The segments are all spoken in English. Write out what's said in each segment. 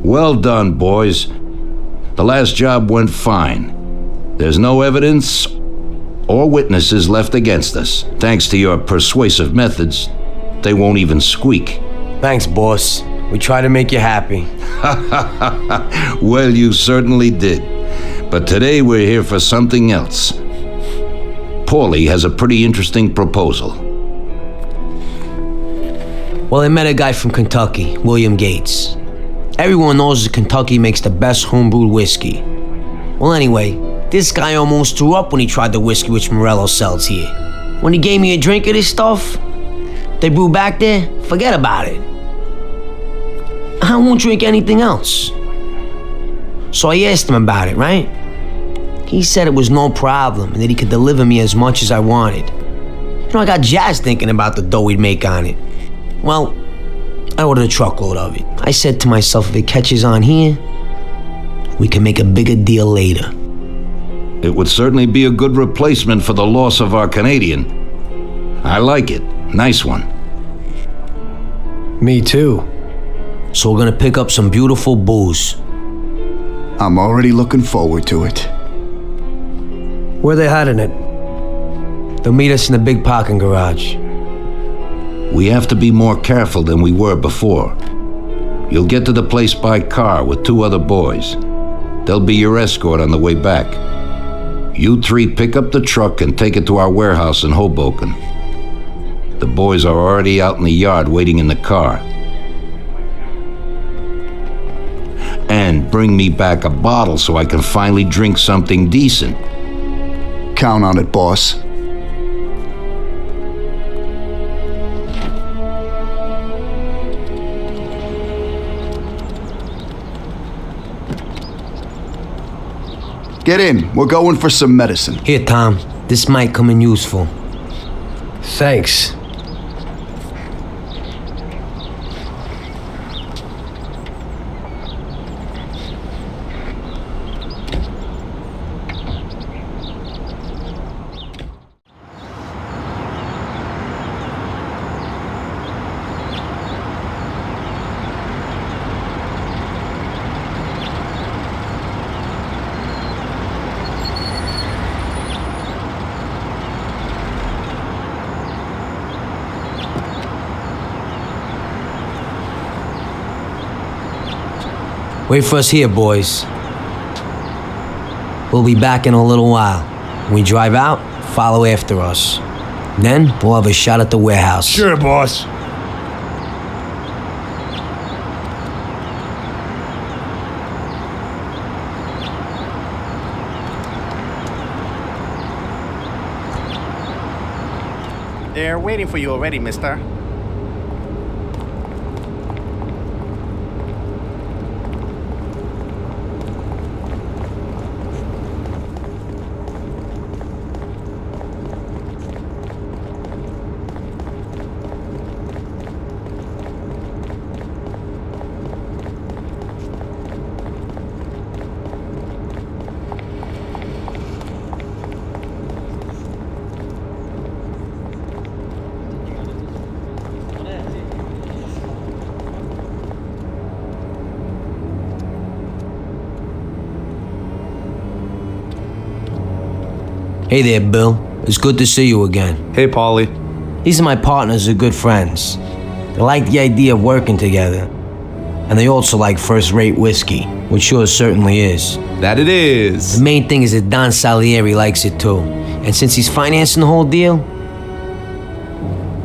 Well done, boys. The last job went fine. There's no evidence or witnesses left against us. Thanks to your persuasive methods, they won't even squeak. Thanks, boss. We try to make you happy. Well, you certainly did. But today we're here for something else. Paulie has a pretty interesting proposal. Well, I met a guy from Kentucky, William Gates. Everyone knows that Kentucky makes the best homebrewed whiskey. Well, anyway, this guy almost threw up when he tried the whiskey which Morello sells here. When he gave me a drink of this stuff they brew back there, forget about it. I won't drink anything else. So I asked him about it, right? He said it was no problem and that he could deliver me as much as I wanted. I got jazzed thinking about the dough he'd make on it. Well, I ordered a truckload of it. I said to myself, if it catches on here, we can make a bigger deal later. It would certainly be a good replacement for the loss of our Canadian. I like it. Nice one. Me too. So we're gonna pick up some beautiful booze. I'm already looking forward to it. Where they hiding it? They'll meet us in the big parking garage. We have to be more careful than we were before. You'll get to the place by car with 2 other boys. They'll be your escort on the way back. You 3 pick up the truck and take it to our warehouse in Hoboken. The boys are already out in the yard waiting in the car. And bring me back a bottle so I can finally drink something decent. Count on it, boss. Get in. We're going for some medicine. Here, Tom. This might come in useful. Thanks. Wait for us here, boys. We'll be back in a little while. When we drive out, follow after us. Then we'll have a shot at the warehouse. Sure, boss. They're waiting for you already, mister. Hey there, Bill. It's good to see you again. Hey, Paulie. These are my partners who are good friends. They like the idea of working together. And they also like first-rate whiskey, which yours certainly is. That it is. The main thing is that Don Salieri likes it too. And since he's financing the whole deal,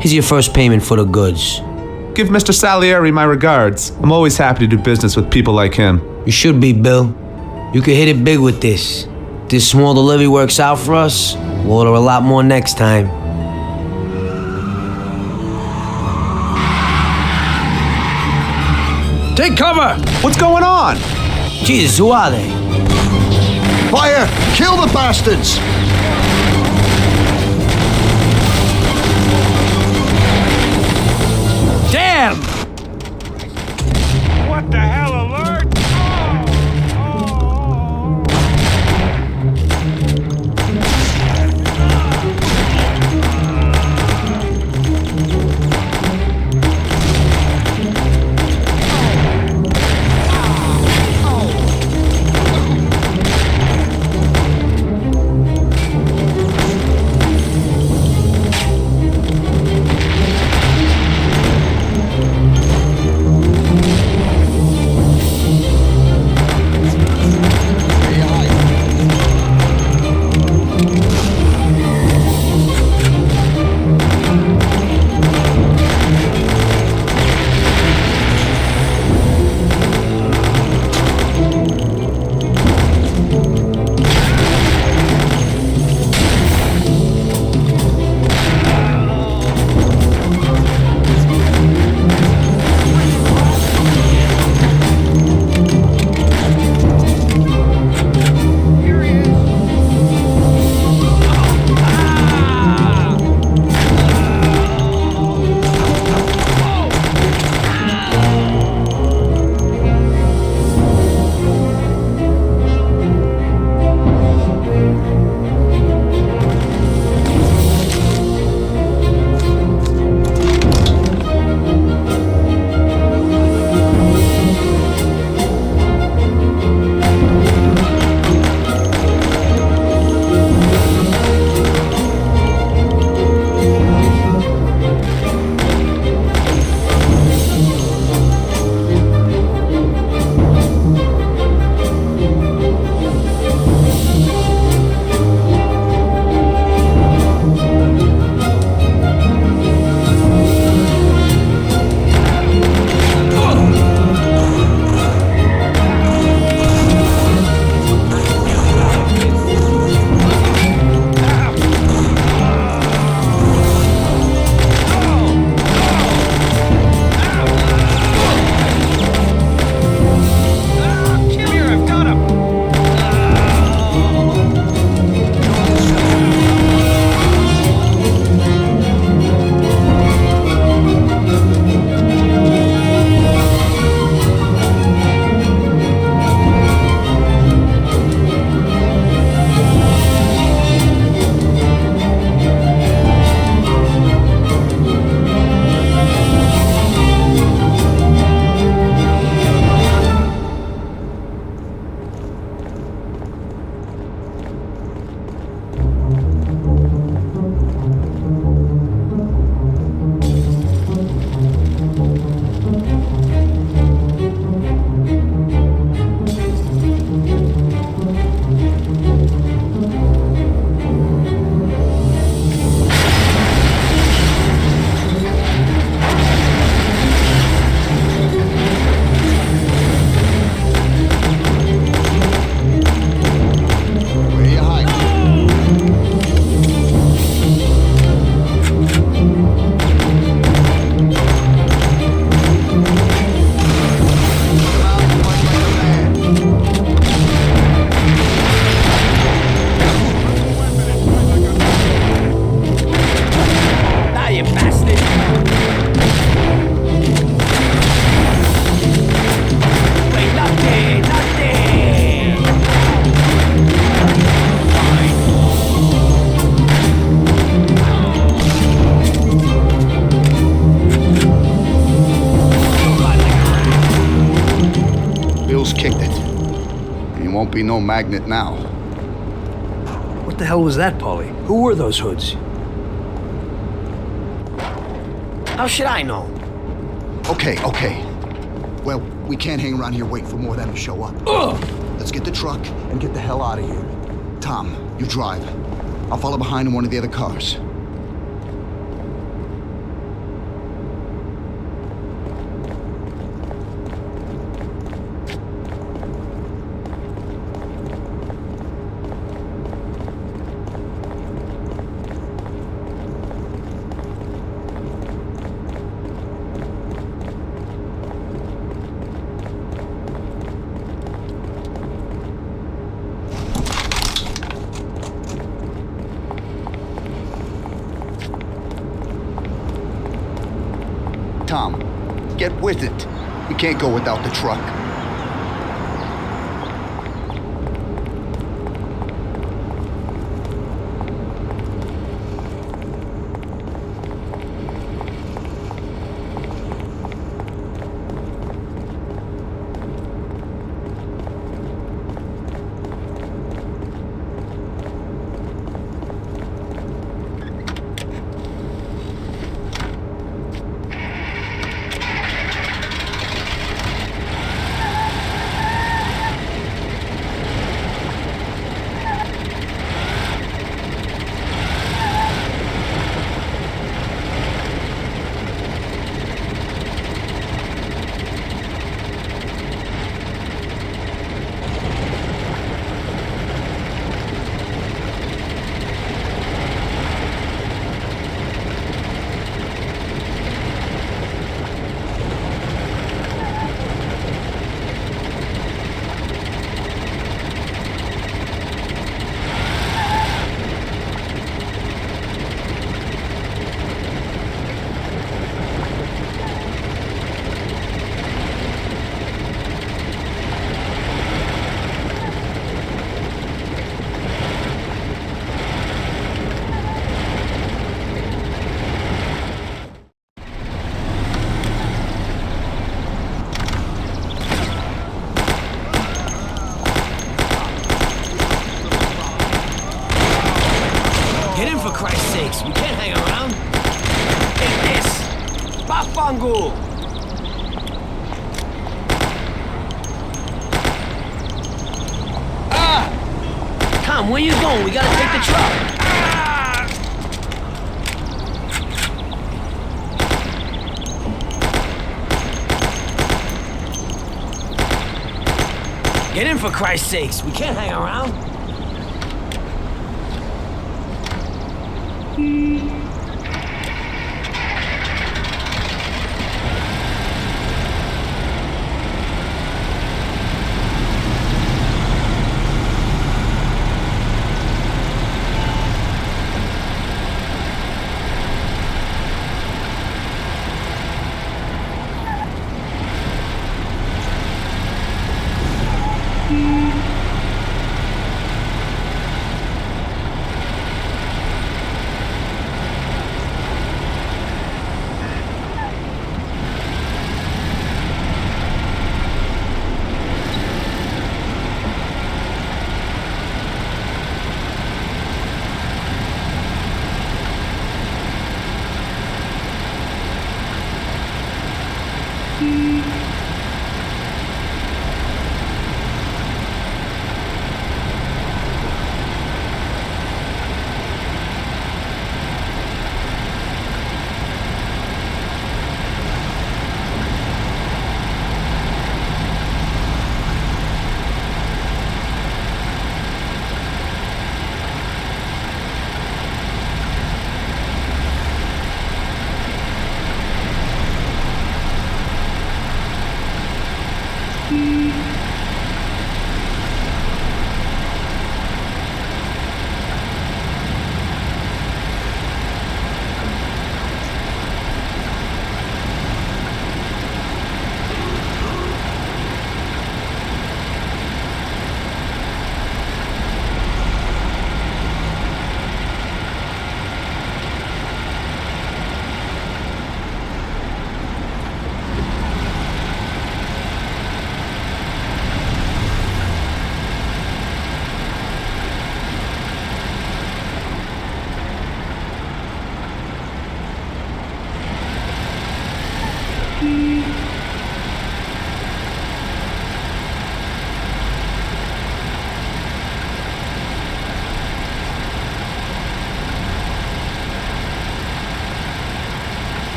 here's your first payment for the goods. Give Mr. Salieri my regards. I'm always happy to do business with people like him. You should be, Bill. You could hit it big with this. If this small delivery works out for us, we'll order a lot more next time. Take cover! What's going on? Jesus, who are they? Fire! Kill the bastards! Damn! What the hell, alert? won't be no magnet now. What the hell was that, Polly? Who were those hoods? How should I know? Okay. Well, we can't hang around here waiting for more of them to show up. Let's get the truck and get the hell out of here. Tom, you drive. I'll follow behind in one of the other cars. Tom, get with it. We can't go without the truck. Get in for Christ's sakes, we can't hang around. Take this! Papangu! Tom, where you going? We gotta take the truck. Get in for Christ's sakes, we can't hang around.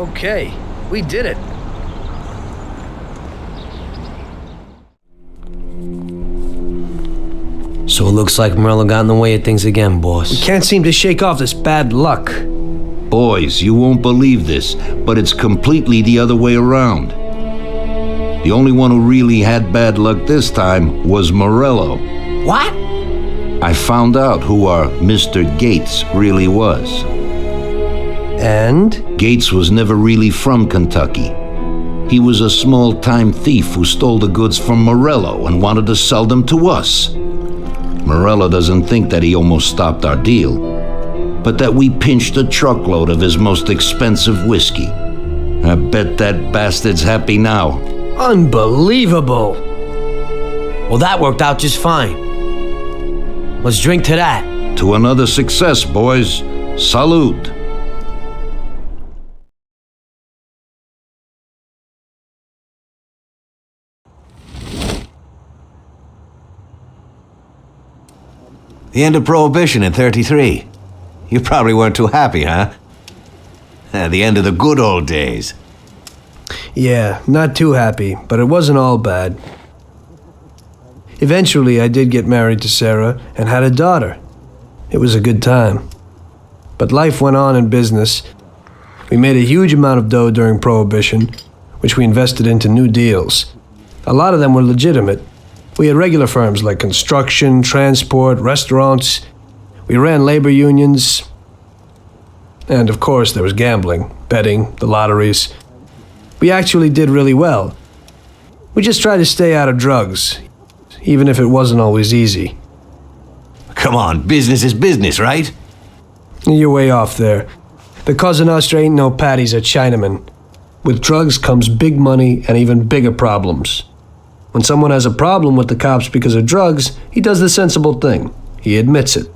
Okay, we did it. So it looks like Morello got in the way of things again, boss. Can't seem to shake off this bad luck. Boys, you won't believe this, but it's completely the other way around. The only one who really had bad luck this time was Morello. What? I found out who our Mr. Gates really was. And? Gates was never really from Kentucky. He was a small-time thief who stole the goods from Morello and wanted to sell them to us. Morello doesn't think that he almost stopped our deal, but that we pinched a truckload of his most expensive whiskey. I bet that bastard's happy now. Unbelievable! Well, that worked out just fine. Let's drink to that. To another success, boys. Salute. The end of Prohibition in '33. You probably weren't too happy, huh? The end of the good old days. Yeah, not too happy, but it wasn't all bad. Eventually, I did get married to Sarah and had a daughter. It was a good time. But life went on in business. We made a huge amount of dough during Prohibition, which we invested into new deals. A lot of them were legitimate. We had regular firms like construction, transport, restaurants. We ran labor unions. And of course, there was gambling, betting, the lotteries. We actually did really well. We just tried to stay out of drugs, even if it wasn't always easy. Come on, business is business, right? You're way off there. The Cosa Nostra ain't no patties or Chinamen. With drugs comes big money and even bigger problems. When someone has a problem with the cops because of drugs, he does the sensible thing. He admits it.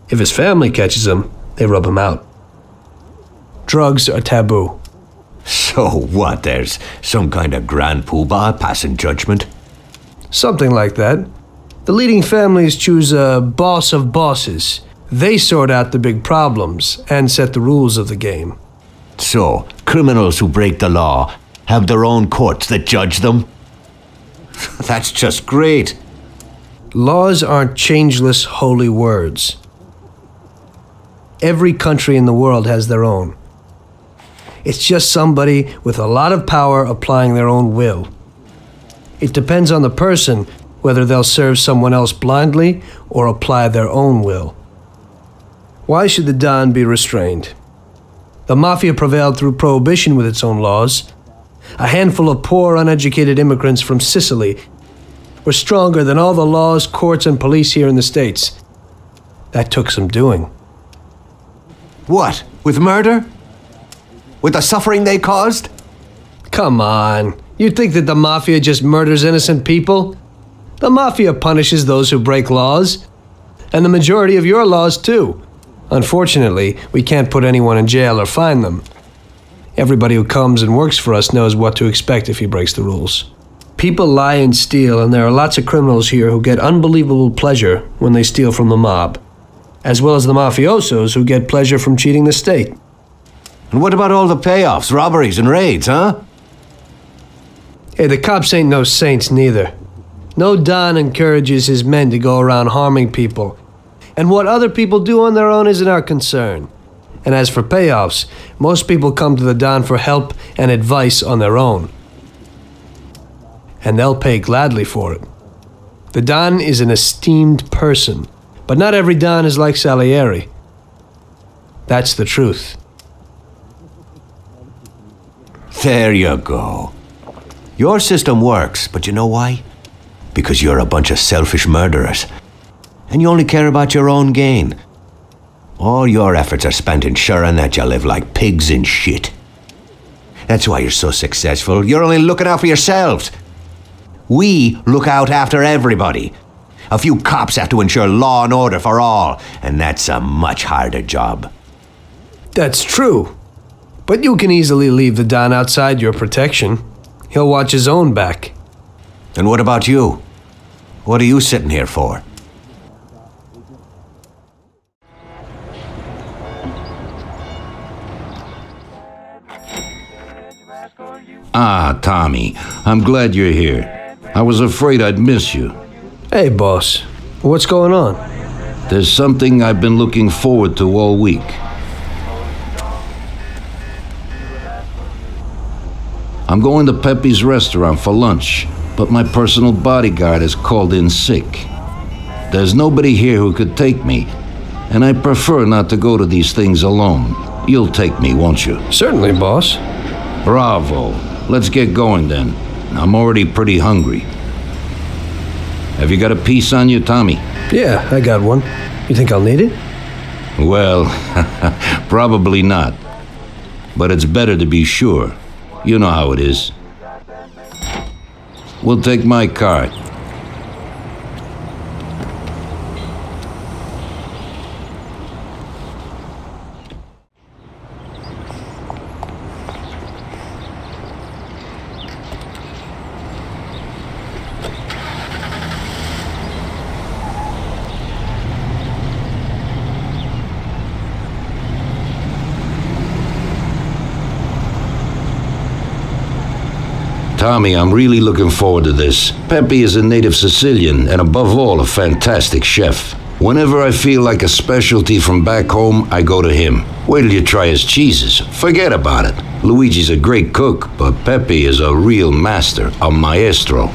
If his family catches him, they rub him out. Drugs are taboo. So what, there's some kind of grand poobah passing judgment? Something like that. The leading families choose a boss of bosses. They sort out the big problems and set the rules of the game. So, criminals who break the law have their own courts that judge them? That's just great. Laws aren't changeless holy words. Every country in the world has their own. It's just somebody with a lot of power applying their own will. It depends on the person whether they'll serve someone else blindly or apply their own will. Why should the Don be restrained? The Mafia prevailed through Prohibition with its own laws. A handful of poor, uneducated immigrants from Sicily were stronger than all the laws, courts, and police here in the States. That took some doing. What, with murder? With the suffering they caused? Come on. You think that the Mafia just murders innocent people? The Mafia punishes those who break laws. And the majority of your laws, too. Unfortunately, we can't put anyone in jail or fine them. Everybody who comes and works for us knows what to expect if he breaks the rules. People lie and steal, and there are lots of criminals here who get unbelievable pleasure when they steal from the mob, as well as the mafiosos who get pleasure from cheating the state. And what about all the payoffs, robberies, and raids, huh? Hey, the cops ain't no saints neither. No Don encourages his men to go around harming people. And what other people do on their own isn't our concern. And as for payoffs, most people come to the Don for help and advice on their own. And they'll pay gladly for it. The Don is an esteemed person, but not every Don is like Salieri. That's the truth. There you go. Your system works, but you know why? Because you're a bunch of selfish murderers. And you only care about your own gain. All your efforts are spent ensuring that you live like pigs in shit. That's why you're so successful. You're only looking out for yourselves. We look out after everybody. A few cops have to ensure law and order for all, and that's a much harder job. That's true. But you can easily leave the Don outside your protection. He'll watch his own back. And what about you? What are you sitting here for? Ah, Tommy, I'm glad you're here. I was afraid I'd miss you. Hey, boss. What's going on? There's something I've been looking forward to all week. I'm going to Pepe's restaurant for lunch, but my personal bodyguard has called in sick. There's nobody here who could take me, and I prefer not to go to these things alone. You'll take me, won't you? Certainly, boss. Bravo. Let's get going then. I'm already pretty hungry. Have you got a piece on you, Tommy? Yeah, I got one. You think I'll need it? Well, probably not. But it's better to be sure. You know how it is. We'll take my card. Tommy, I'm really looking forward to this. Pepe is a native Sicilian and above all a fantastic chef. Whenever I feel like a specialty from back home, I go to him. Wait till you try his cheeses. Forget about it. Luigi's a great cook, but Pepe is a real master, a maestro.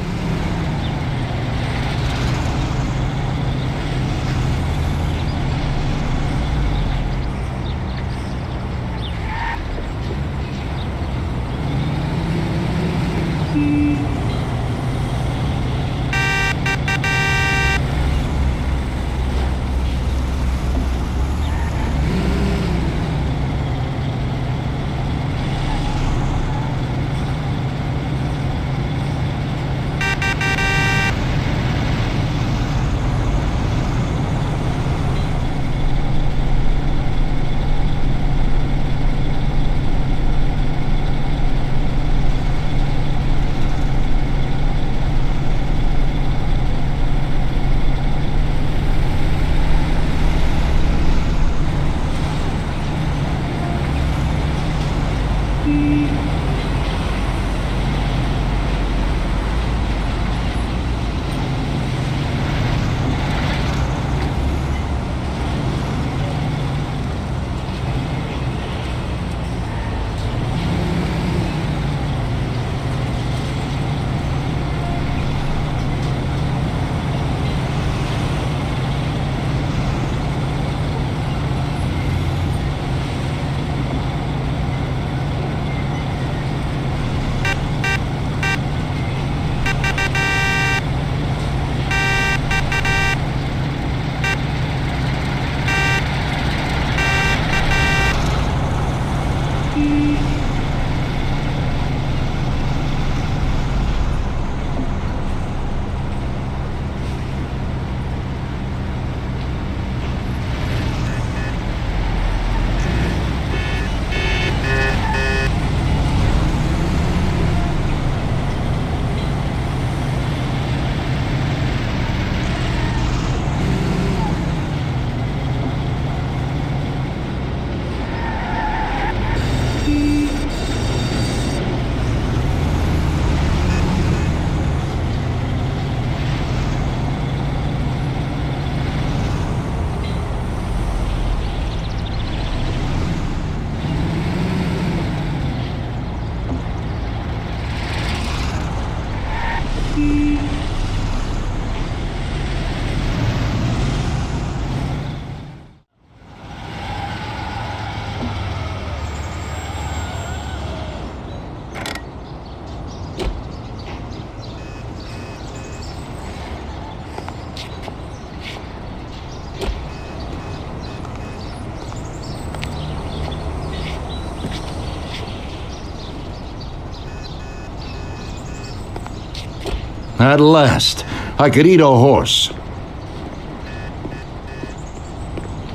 At last, I could eat a horse.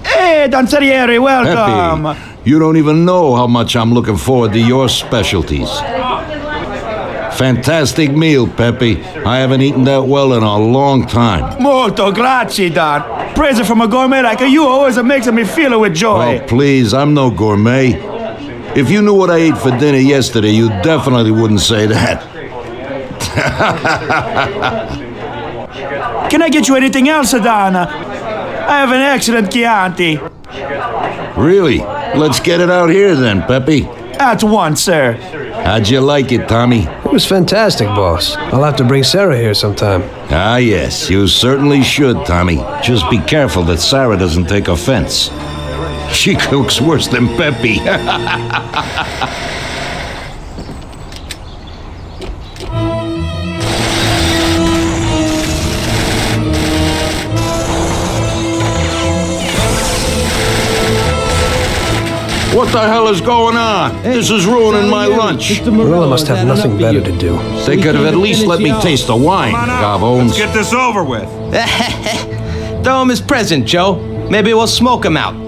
Hey, Danzerieri, welcome! Pepe, you don't even know how much I'm looking forward to your specialties. Fantastic meal, Pepe. I haven't eaten that well in a long time. Molto grazie, Don. Praise from a gourmet like you always makes me feel with joy. Oh, please, I'm no gourmet. If you knew what I ate for dinner yesterday, you definitely wouldn't say that. Can I get you anything else, Adana? I have an excellent Chianti. Really? Let's get it out here then, Pepe. At once, sir. How'd you like it, Tommy? It was fantastic, boss. I'll have to bring Sarah here sometime. Ah, yes, you certainly should, Tommy. Just be careful that Sarah doesn't take offense. She cooks worse than Pepe. What the hell is going on? This is ruining my lunch. Marilla must have nothing better to do. They could have at least let me taste the wine, Gavones. Let's get this over with. Throw him his present, Joe. Maybe we'll smoke him out.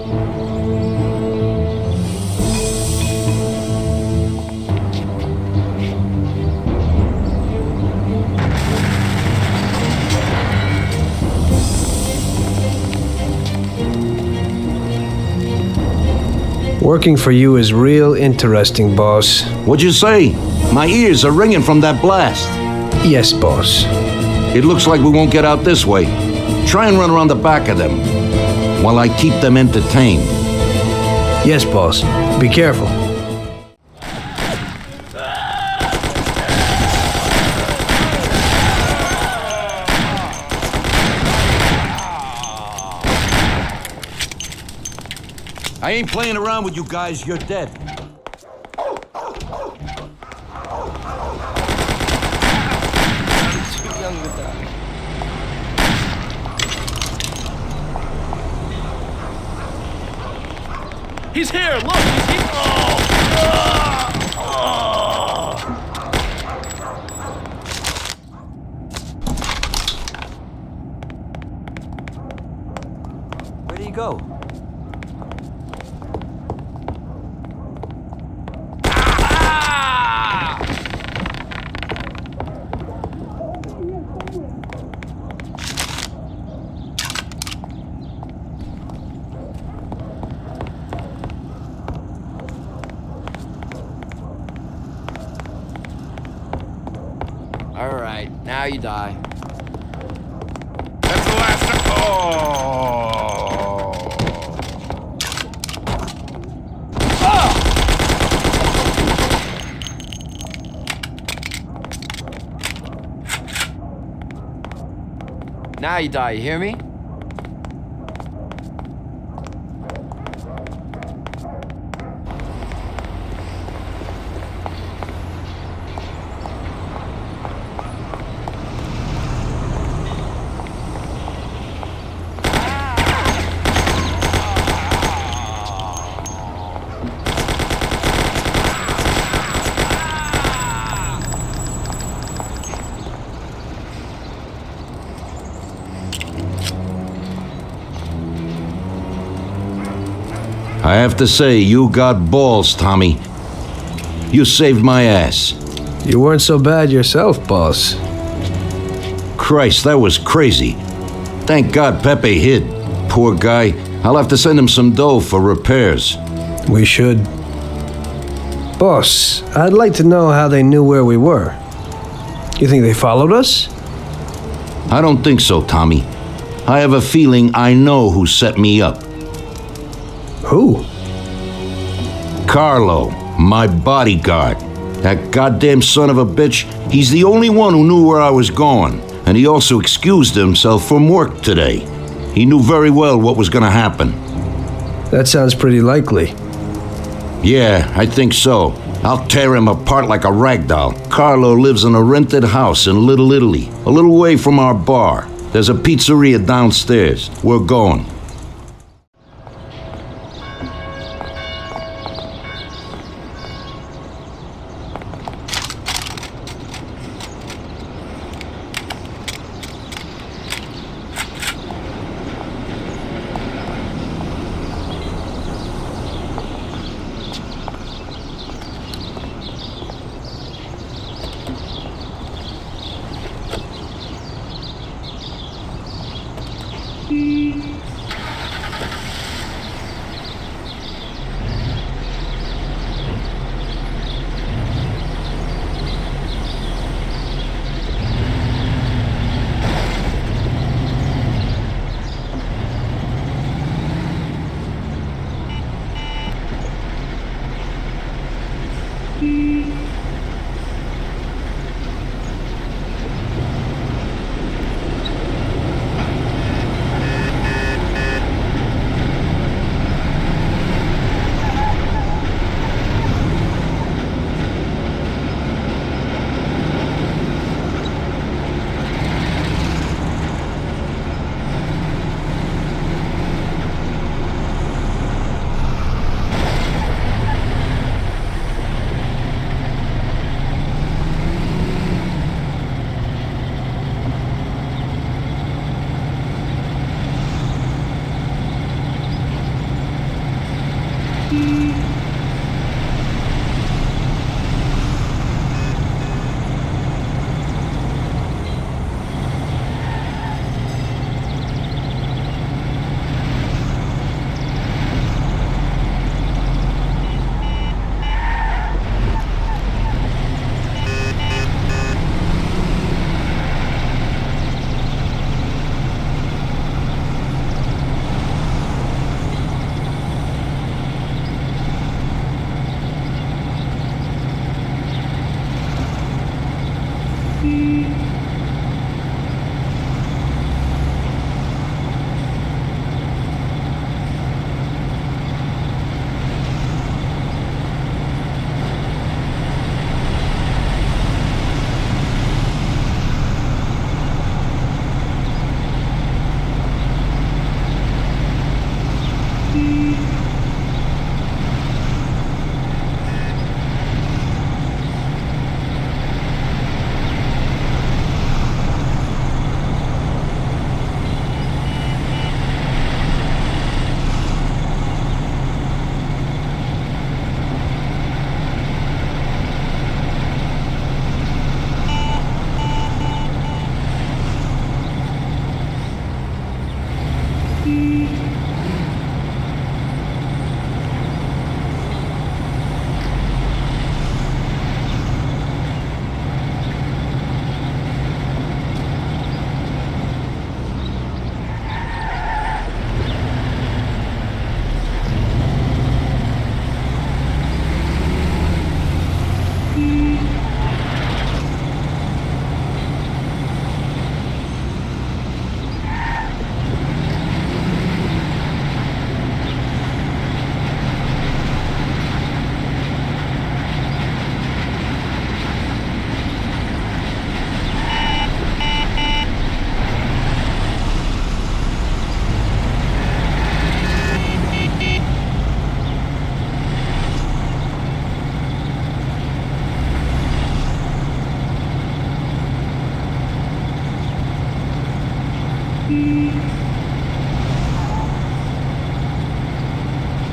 Working for you is real interesting, boss. What'd you say? My ears are ringing from that blast. Yes, boss. It looks like we won't get out this way. Try and run around the back of them while I keep them entertained. Yes, boss. Be careful. I ain't playing around with you guys. You're dead. He's here! Look! He's here! Where do you go? All right, now you die. That's the last time. Now you die, you hear me? I have to say, you got balls, Tommy. You saved my ass. You weren't so bad yourself, boss. Christ, that was crazy. Thank God Pepe hid. Poor guy. I'll have to send him some dough for repairs. We should. Boss, I'd like to know how they knew where we were. You think they followed us? I don't think so, Tommy. I have a feeling I know who set me up. Who? Carlo, my bodyguard. That goddamn son of a bitch, he's the only one who knew where I was going, and he also excused himself from work today. He knew very well what was gonna happen. That sounds pretty likely. Yeah, I think so. I'll tear him apart like a rag doll. Carlo lives in a rented house in Little Italy, a little way from our bar. There's a pizzeria downstairs. We're going.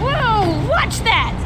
Whoa! Watch that!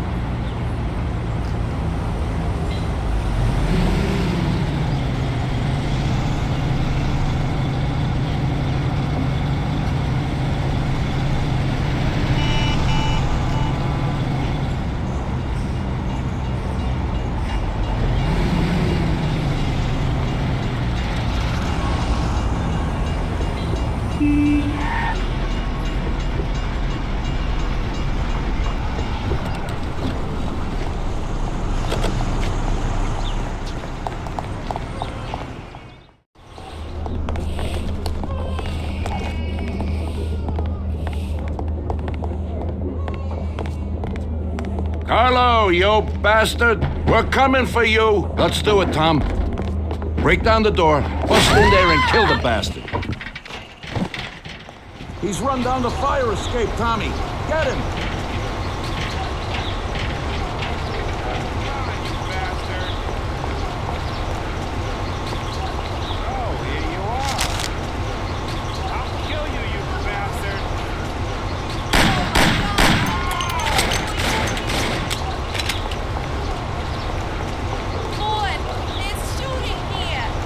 Carlo, you bastard! We're coming for you! Let's do it, Tom. Break down the door, bust in there and kill the bastard. He's run down the fire escape, Tommy. Get him!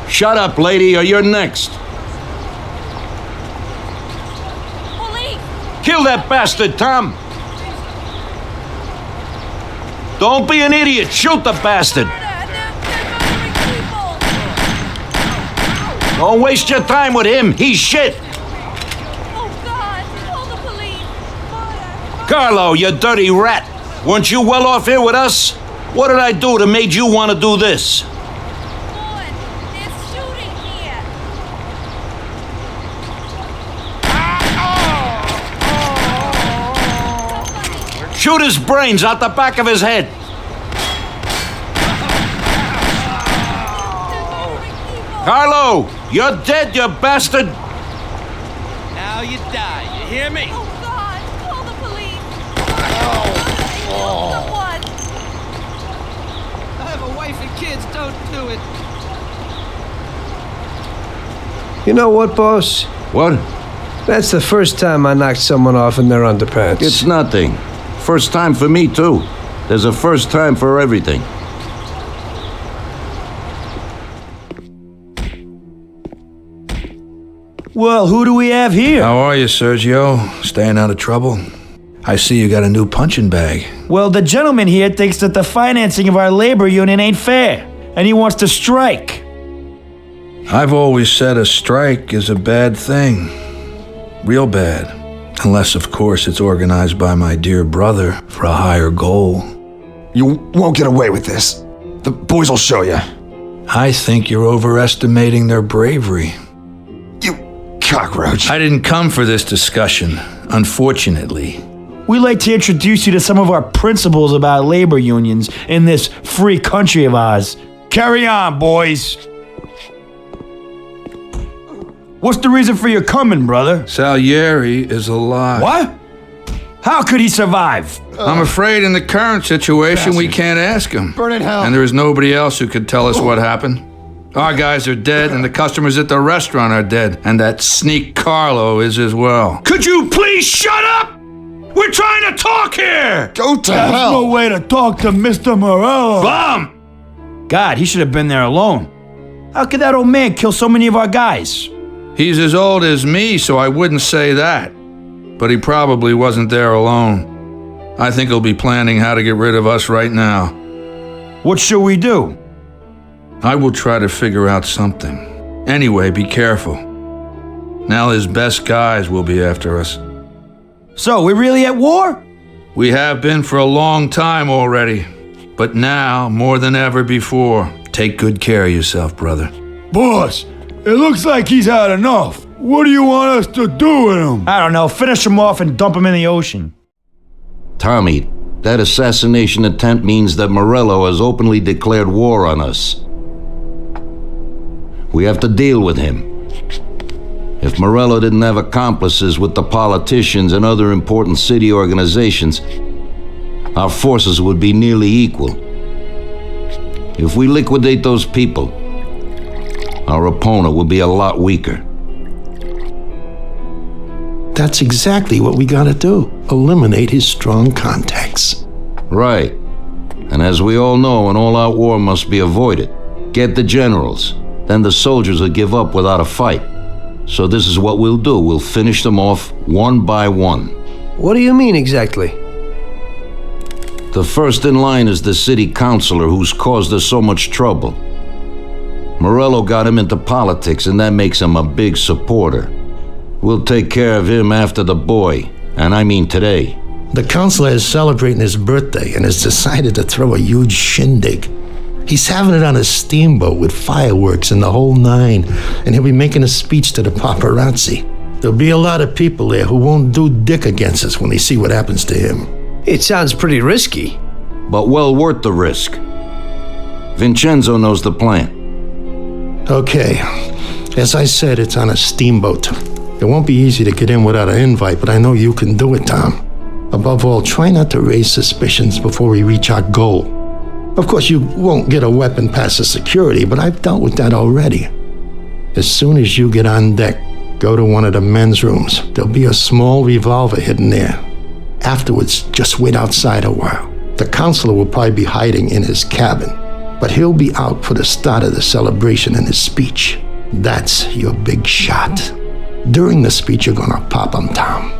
Shut up, lady, or you're next. Police! Kill that bastard, Tom! Don't be an idiot! Shoot the bastard! They're Don't waste your time with him! He's shit! Oh, God! Call the police! Murder! Carlo, you dirty rat! Weren't you well off here with us? What did I do that made you want to do this? Shoot his brains out the back of his head! Carlo! You're dead, you bastard! Now you die, you hear me? Oh, God! Call the police! Someone! I have a wife and kids, don't do it. You know what, boss? What? That's the first time I knocked someone off in their underpants. It's nothing. First time for me, too. There's a first time for everything. Well, who do we have here? How are you, Sergio? Staying out of trouble? I see you got a new punching bag. Well, the gentleman here thinks that the financing of our labor union ain't fair, and he wants to strike. I've always said a strike is a bad thing. Real bad. Unless, of course, it's organized by my dear brother for a higher goal. You won't get away with this. The boys will show you. I think you're overestimating their bravery. You cockroach. I didn't come for this discussion, unfortunately. We'd like to introduce you to some of our principles about labor unions in this free country of ours. Carry on, boys. What's the reason for your coming, brother? Salieri is alive. What? How could he survive? I'm afraid in the current situation we can't ask him. Burn in hell. And there is nobody else who could tell us what happened. Our guys are dead, and the customers at the restaurant are dead, and that sneak Carlo is as well. Could you please shut up? We're trying to talk here! Go to There's hell. no way to talk to Mr. Morello. Bum! God, he should have been there alone. How could that old man kill so many of our guys? He's as old as me, so I wouldn't say that. But he probably wasn't there alone. I think he'll be planning how to get rid of us right now. What should we do? I will try to figure out something. Anyway, be careful. Now his best guys will be after us. So, we're really at war? We have been for a long time already. But now, more than ever before, take good care of yourself, brother. Boss, it looks like he's had enough. What do you want us to do with him? I don't know. Finish him off and dump him in the ocean. Tommy, that assassination attempt means that Morello has openly declared war on us. We have to deal with him. If Morello didn't have accomplices with the politicians and other important city organizations, our forces would be nearly equal. If we liquidate those people, our opponent will be a lot weaker. that's exactly what we gotta do. Eliminate his strong contacts. Right. And as we all know, an all-out war must be avoided. Get the generals. Then the soldiers will give up without a fight. So this is what we'll do. We'll finish them off one by one. What do you mean exactly? The first in line is the city councilor who's caused us so much trouble. Morello got him into politics, and that makes him a big supporter. We'll take care of him after the boy, and I mean today. The counselor is celebrating his birthday and has decided to throw a huge shindig. He's having it on a steamboat with fireworks and the whole nine, and he'll be making a speech to the paparazzi. There'll be a lot of people there who won't do dick against us when they see what happens to him. It sounds pretty risky. But well worth the risk. Vincenzo knows the plan. Okay, as I said, it's on a steamboat. It won't be easy to get in without an invite, but I know you can do it, Tom. Above all, try not to raise suspicions before we reach our goal. Of course, you won't get a weapon past the security, but I've dealt with that already. As soon as you get on deck, go to one of the men's rooms. There'll be a small revolver hidden there. Afterwards, just wait outside a while. The counselor will probably be hiding in his cabin, but he'll be out for the start of the celebration and his speech. That's your big shot. During the speech, you're gonna pop him, Tom.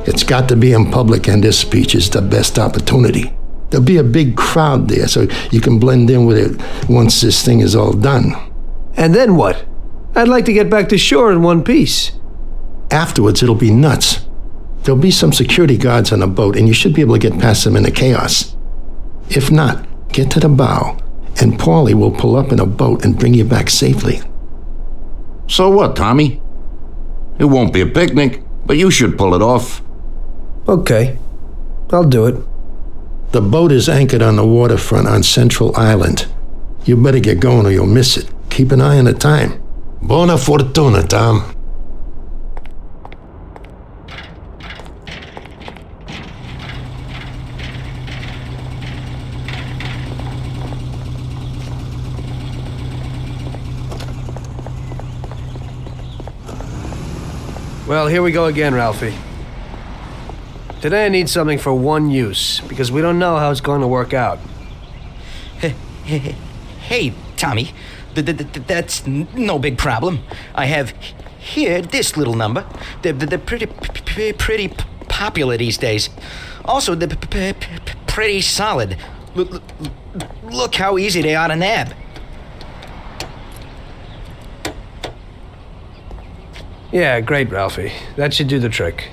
It's got to be in public, and this speech is the best opportunity. There'll be a big crowd there, so you can blend in with it once this thing is all done. And then what? I'd like to get back to shore in one piece. Afterwards, it'll be nuts. There'll be some security guards on the boat, and you should be able to get past them in the chaos. If not, get to the bow, and Paulie will pull up in a boat and bring you back safely. So what, Tommy? It won't be a picnic, but you should pull it off. Okay, I'll do it. The boat is anchored on the waterfront on Central Island. You better get going or you'll miss it. Keep an eye on the time. Buona fortuna, Tom. Well, here we go again, Ralphie. Today I need something for one use, because we don't know how it's going to work out. Hey, Tommy, that's no big problem. I have here this little number. They're pretty popular these days. Also, they're pretty solid. Look how easy they are to nab. Yeah, great, Ralphie. That should do the trick.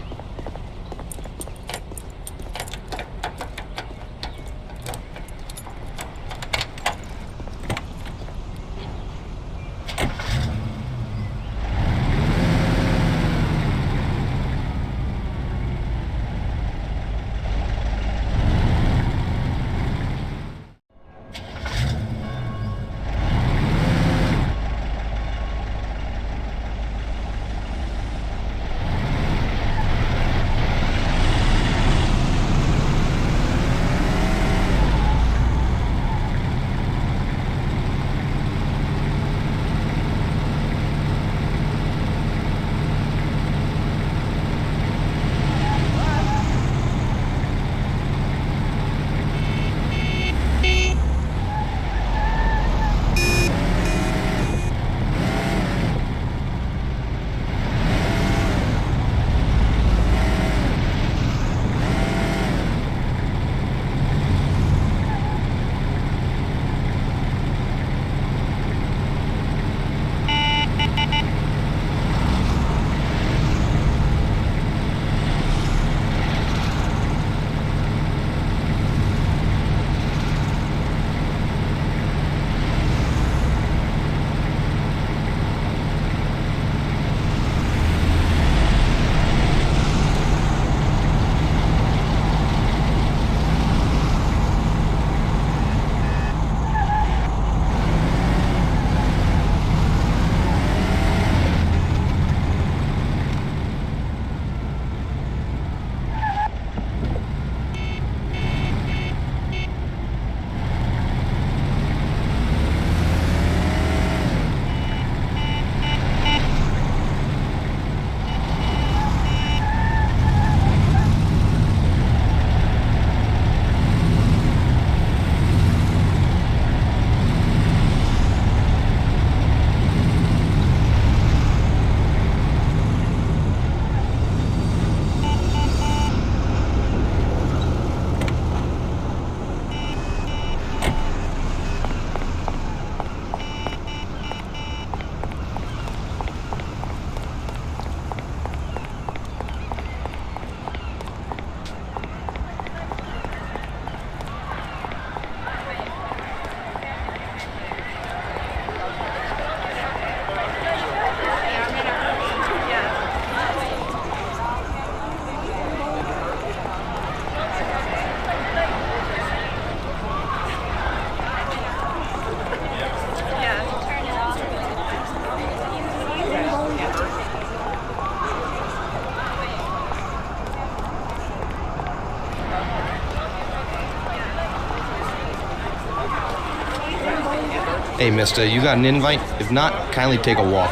Hey, mister, you got an invite? If not, kindly take a walk.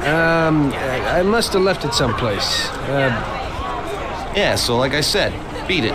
I must have left it someplace. Yeah, so like I said, beat it.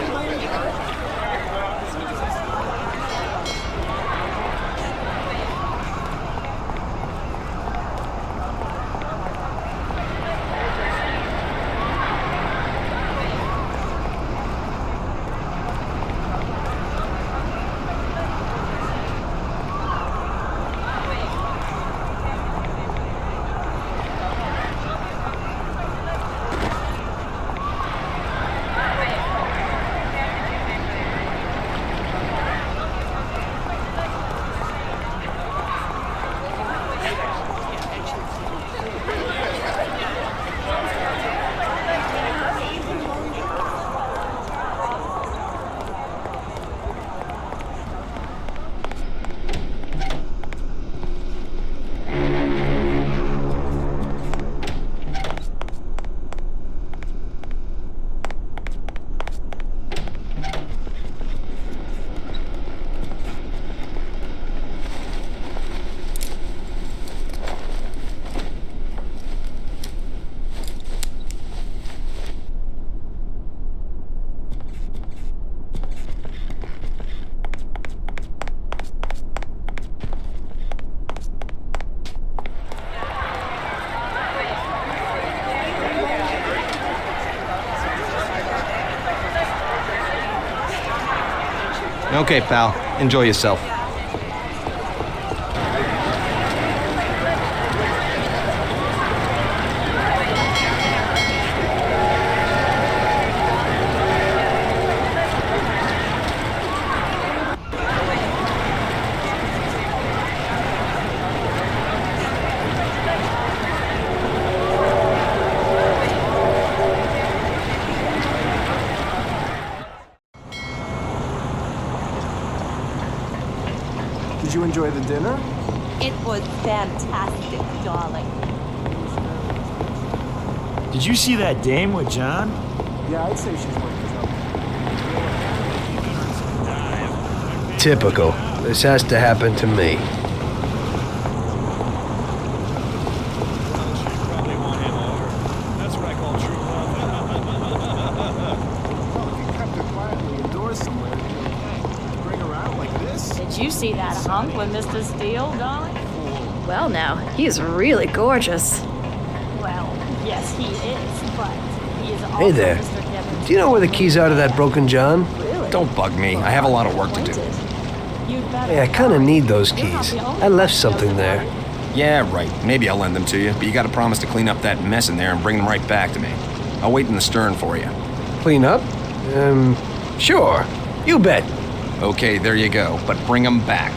Okay, pal. Enjoy yourself. Did you enjoy the dinner? It was fantastic, darling. Did you see that dame with John? Yeah, I'd say she's worth the trouble. Typical. This has to happen to me. Did you see that hunk with Mr. Steele, darling? Well, now, he's really gorgeous. Well, yes, he is, but he is also Hey there. Mr. Devon's. Do you know where the keys are to that broken John? Really? Don't bug me. I have a lot of work to do. You'd better. Hey, I kind of need those keys. I left something there. Yeah, right. Maybe I'll lend them to you, but you gotta promise to clean up that mess in there and bring them right back to me. I'll wait in the stern for you. Clean up? Sure. You bet. Okay, there you go. But bring them back.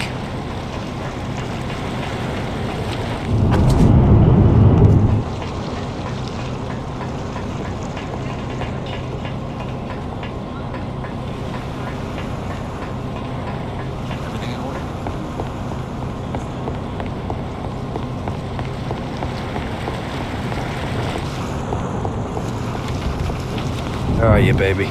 How are you, baby?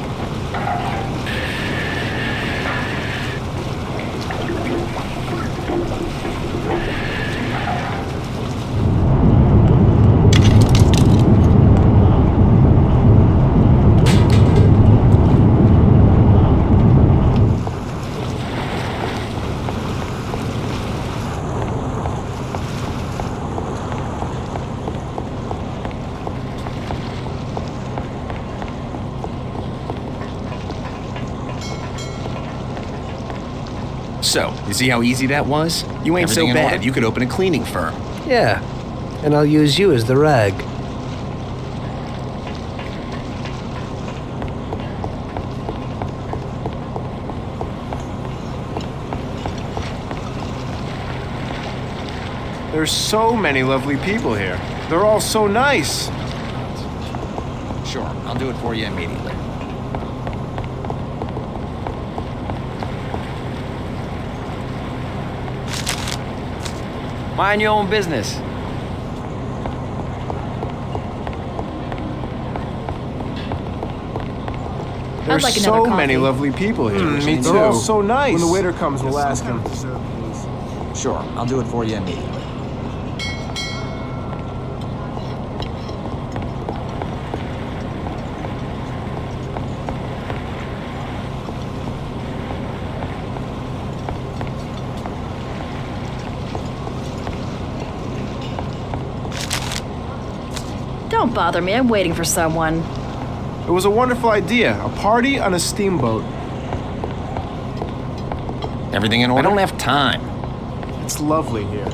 So, you see how easy that was? You ain't Everything so in bad. order? You could open a cleaning firm. Yeah. And I'll use you as the rag. There's so many lovely people here. They're all so nice. Sure, I'll do it for you immediately. Mind your own business. There's like so another many coffee. lovely people here. Me They're too. all so nice. When the waiter comes, we'll ask him. Sure, I'll do it for you immediately. Don't bother me, I'm waiting for someone. It was a wonderful idea. A party on a steamboat. Everything in order? I don't have time. It's lovely here.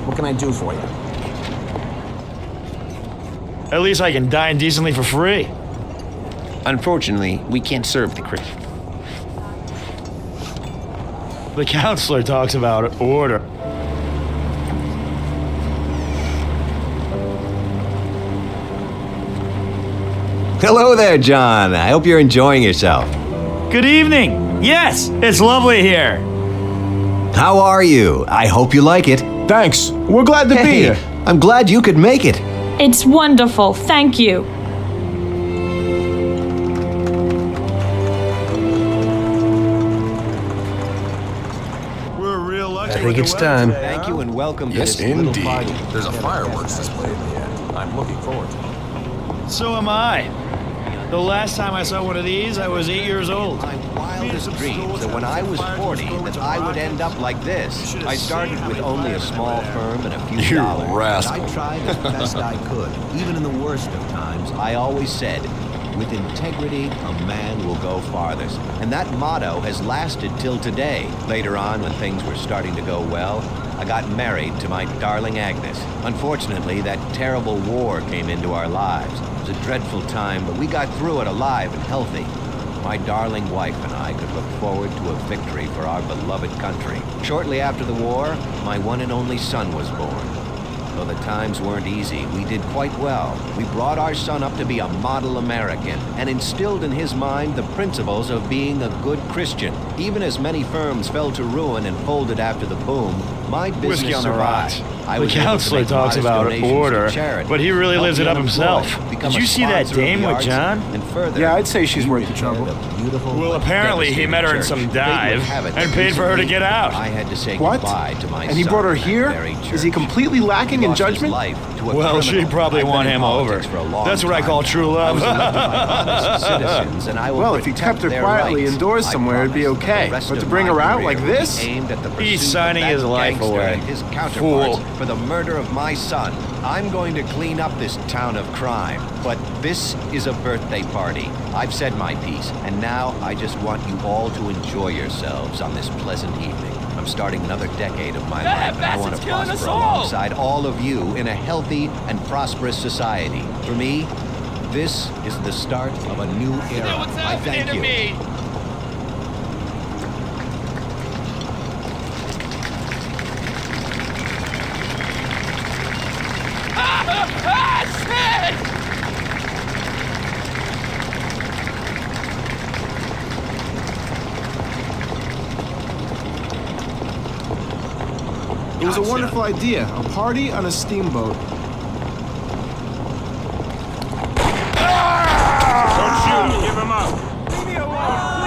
What can I do for you? At least I can dine decently for free. Unfortunately, we can't serve the Christian. The counselor talks about order. Hello there, John. I hope you're enjoying yourself. Good evening. Yes, it's lovely here. How are you? I hope you like it. Thanks. We're glad to be here. I'm glad you could make it. It's wonderful, thank you. I think it's time. Thank you and welcome to Yes, this little indeed. party. There's a fireworks display in the end. I'm looking forward to it. So am I. The last time I saw one of these, I was 8 years old. My wildest dreams that when I was 40, that I would end up like this. I started with only a small firm and a few dollars. rascal. I tried as best I could, even in the worst of times. I always said, with integrity, a man will go farthest. And that motto has lasted till today. Later on, when things were starting to go well, I got married to my darling Agnes. Unfortunately, that terrible war came into our lives. It was a dreadful time, but we got through it alive and healthy. My darling wife and I could look forward to a victory for our beloved country. Shortly after the war, my one and only son was born. Though the times weren't easy, we did quite well. We brought our son up to be a model American and instilled in his mind the principles of being a good Christian. Even as many firms fell to ruin and folded after the boom, my business Whiskey on the survived. rocks. I The was able to counselor make talks modest about donations to order, charity, but he really help lives the it up unemployed, himself. become Did a you see that sponsor of dame the with arts, John? And further, Yeah, I'd say she's we worth the trouble. repaired a beautiful Well, but apparently he devastated met her in church. some Fate would dive have it and that paid for her to recently get out. I had to say What? goodbye to my And he son brought her in that here? very Is he church. completely lacking He in lost his judgment? life to a Well, criminal. she probably I've been won in him politics over. for a long That's what I time. call true I love. was elected by honest citizens, and I will Well, if he protect kept her their quietly rights. indoors I somewhere, it'd be promise that the okay. rest But to of bring my her out career like will be this? aimed at the He's pursuit of signing that his life gangster away. and his counterpart Fool. for the murder of my son. I'm going to clean up this town of crime. But this is a birthday party. I've said my piece, and now I just want you all to enjoy yourselves on this pleasant evening. I'm starting another decade of my life, and I want to prosper alongside all of you in a healthy and prosperous society. For me, this is the start of a new era. I thank you. It was a wonderful idea. A party on a steamboat. Don't shoot him, give him up. Leave me alone.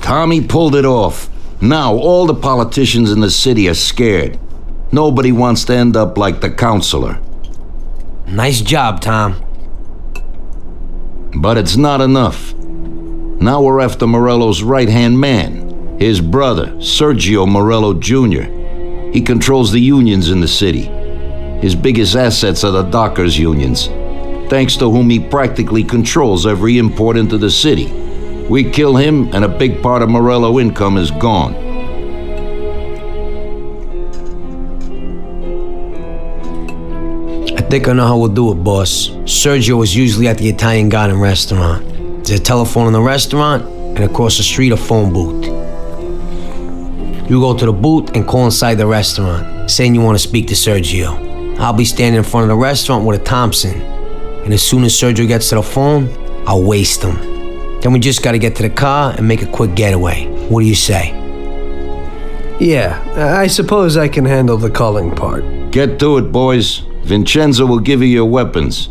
Tommy pulled it off. Now all the politicians in the city are scared. Nobody wants to end up like the counselor. Nice job, Tom. But it's not enough. Now we're after Morello's right-hand man, his brother, Sergio Morello Jr. He controls the unions in the city. His biggest assets are the dockers' unions, thanks to whom he practically controls every import into the city. We kill him, and a big part of Morello income is gone. I think I know how we'll do it, boss. Sergio is usually at the Italian Garden restaurant. There's a telephone in the restaurant, and across the street a phone booth. You go to the booth and call inside the restaurant, saying you want to speak to Sergio. I'll be standing in front of the restaurant with a Thompson, and as soon as Sergio gets to the phone, I'll waste him. Then we just gotta get to the car and make a quick getaway. What do you say? Yeah, I suppose I can handle the calling part. Get to it, boys. Vincenzo will give you your weapons.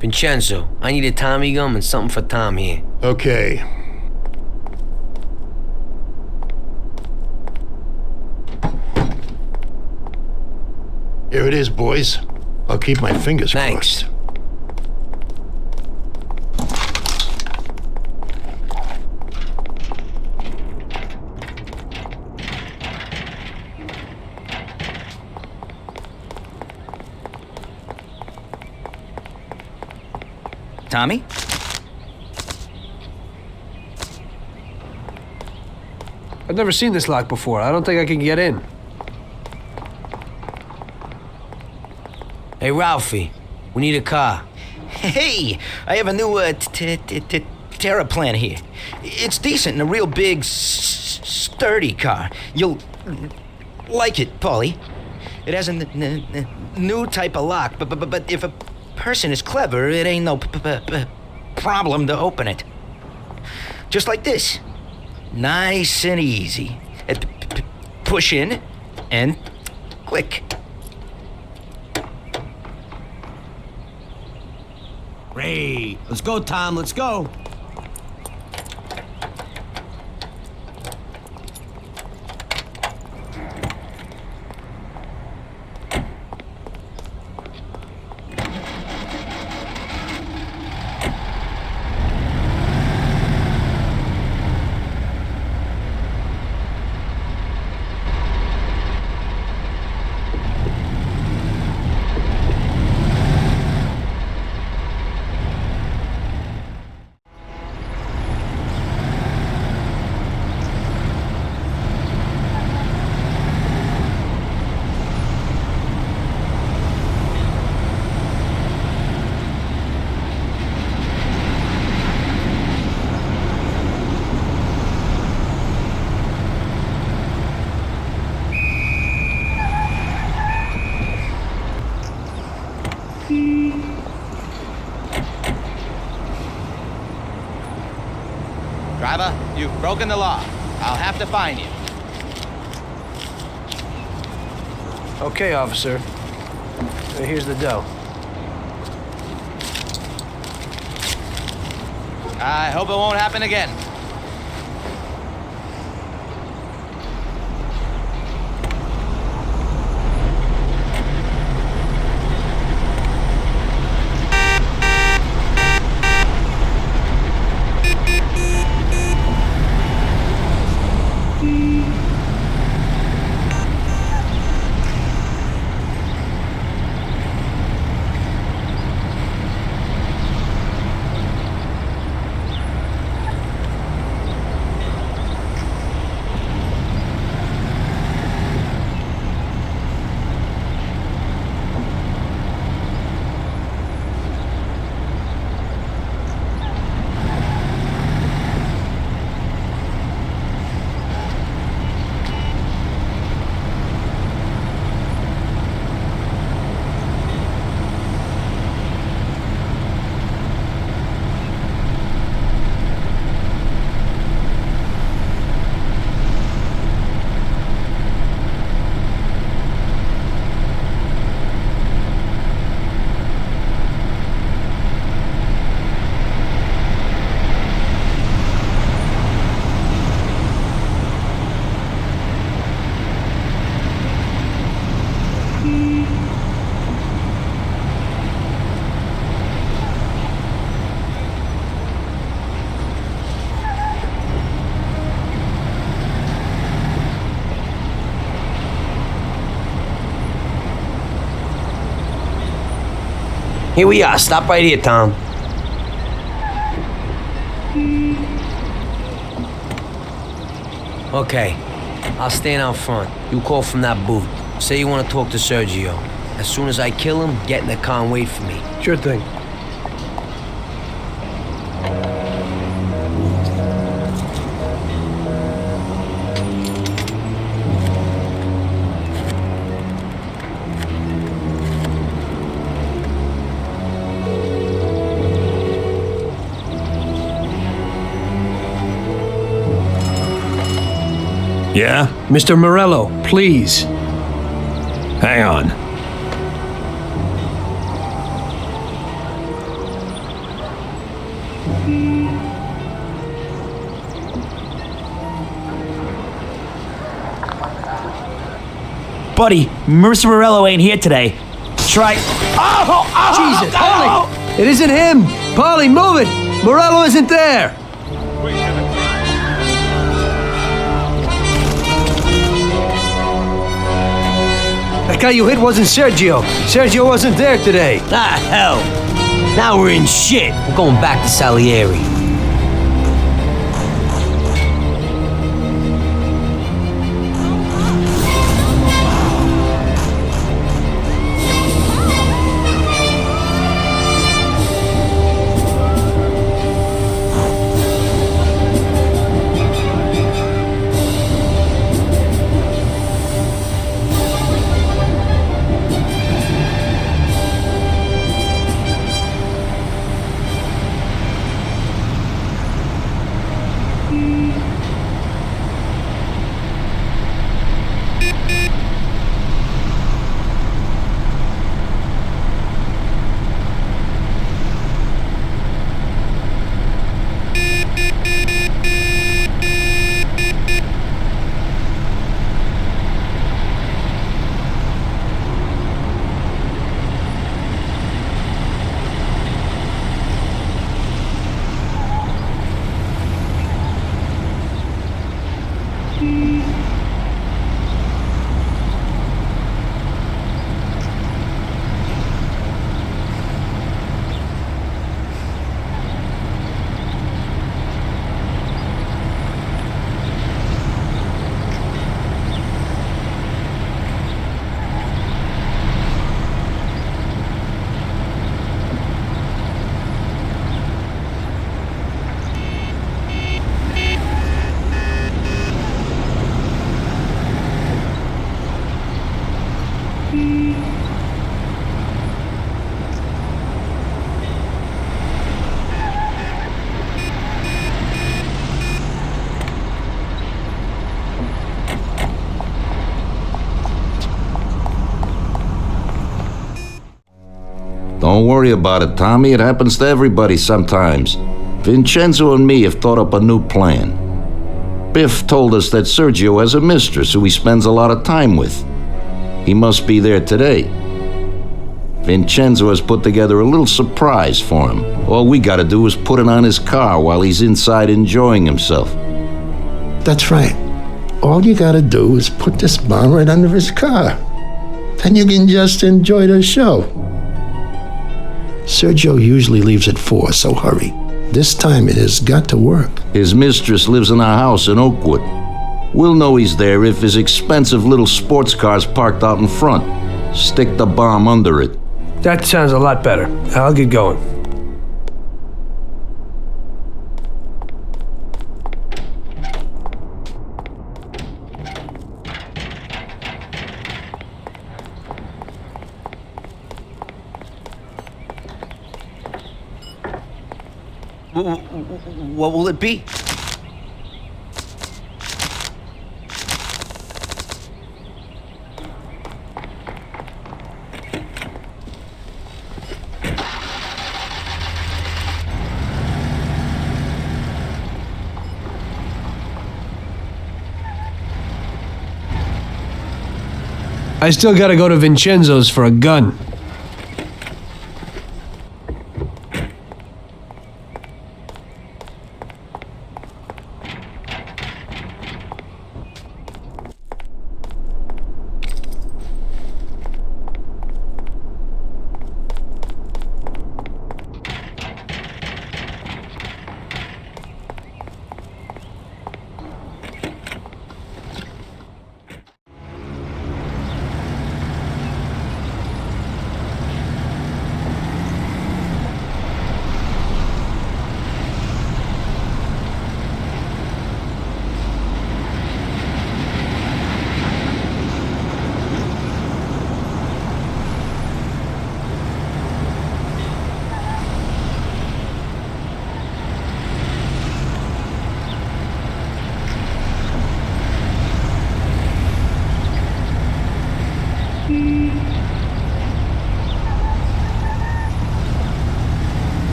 Vincenzo, I need a Tommy gum and something for Tom here. Okay. Here it is, boys. I'll keep my fingers Thanks. crossed. Tommy? I've never seen this lock before. I don't think I can get in. Hey, Ralphie, we need a car. Hey, I have a new Terraplan here. It's decent and a real big, sturdy car. You'll like it, Paulie. It has a new type of lock, but if a person is clever, it ain't no problem to open it. Just like this. Nice and easy. Push in and click. Ray, let's go, Tom, let's go. Driver, you've broken the law. I'll have to fine you. Okay, officer. Here's the dough. I hope it won't happen again. Here we are. Stop right here, Tom. Okay. I'll stand out front. You call from that booth. Say you want to talk to Sergio. As soon as I kill him, get in the car and wait for me. Sure thing. Yeah? Mr. Morello, please. Hang on. Buddy, Mr. Morello ain't here today. Try. Jesus, Polly! It isn't him! Polly, move it! Morello isn't there! That guy you hit wasn't Sergio. Sergio wasn't there today. Ah, hell. Now we're in shit. We're going back to Salieri. Don't worry about it, Tommy. It happens to everybody sometimes. Vincenzo and me have thought up a new plan. Biff told us that Sergio has a mistress who he spends a lot of time with. He must be there today. Vincenzo has put together a little surprise for him. All we gotta do is put it on his car while he's inside enjoying himself. That's right. All you gotta do is put this bomb right under his car. Then you can just enjoy the show. Sergio usually leaves at 4, so hurry. This time it has got to work. His mistress lives in a house in Oakwood. We'll know he's there if his expensive little sports car's parked out in front. Stick the bomb under it. That sounds a lot better. I'll get going. What will it be? I still gotta go to Vincenzo's for a gun.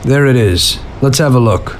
There it is. Let's have a look.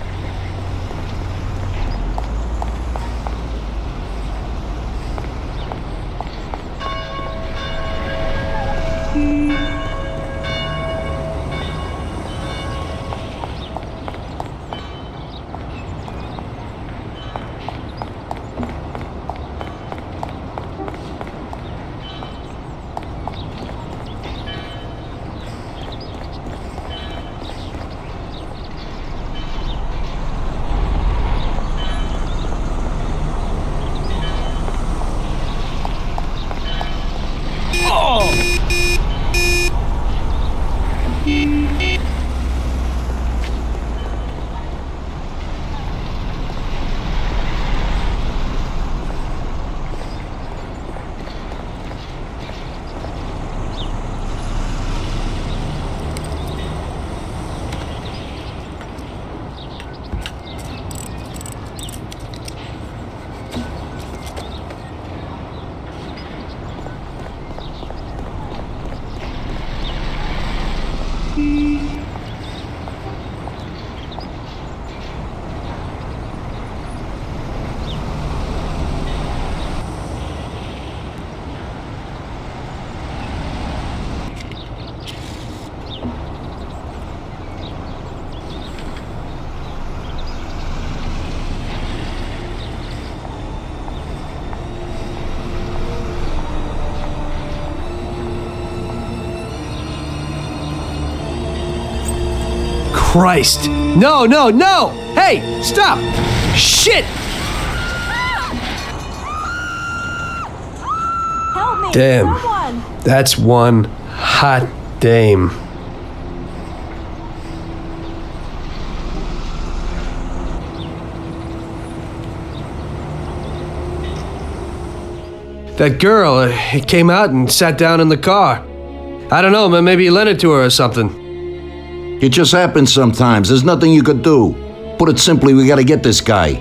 Christ. No, no, no! Hey, stop! Shit! Help me! Damn. Someone! That's one hot dame. That girl came out and sat down in the car. I don't know, man, maybe you lent it to her or something. It just happens sometimes. There's nothing you could do. Put it simply, we gotta get this guy.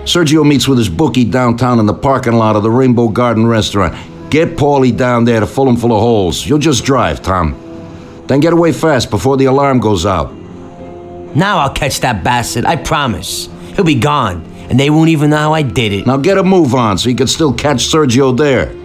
Sergio meets with his bookie downtown in the parking lot of the Rainbow Garden restaurant. Get Paulie down there to fill him full of holes. You'll just drive, Tom. Then get away fast before the alarm goes out. Now I'll catch that bastard, I promise. He'll be gone, and they won't even know how I did it. Now get a move on so you can still catch Sergio there.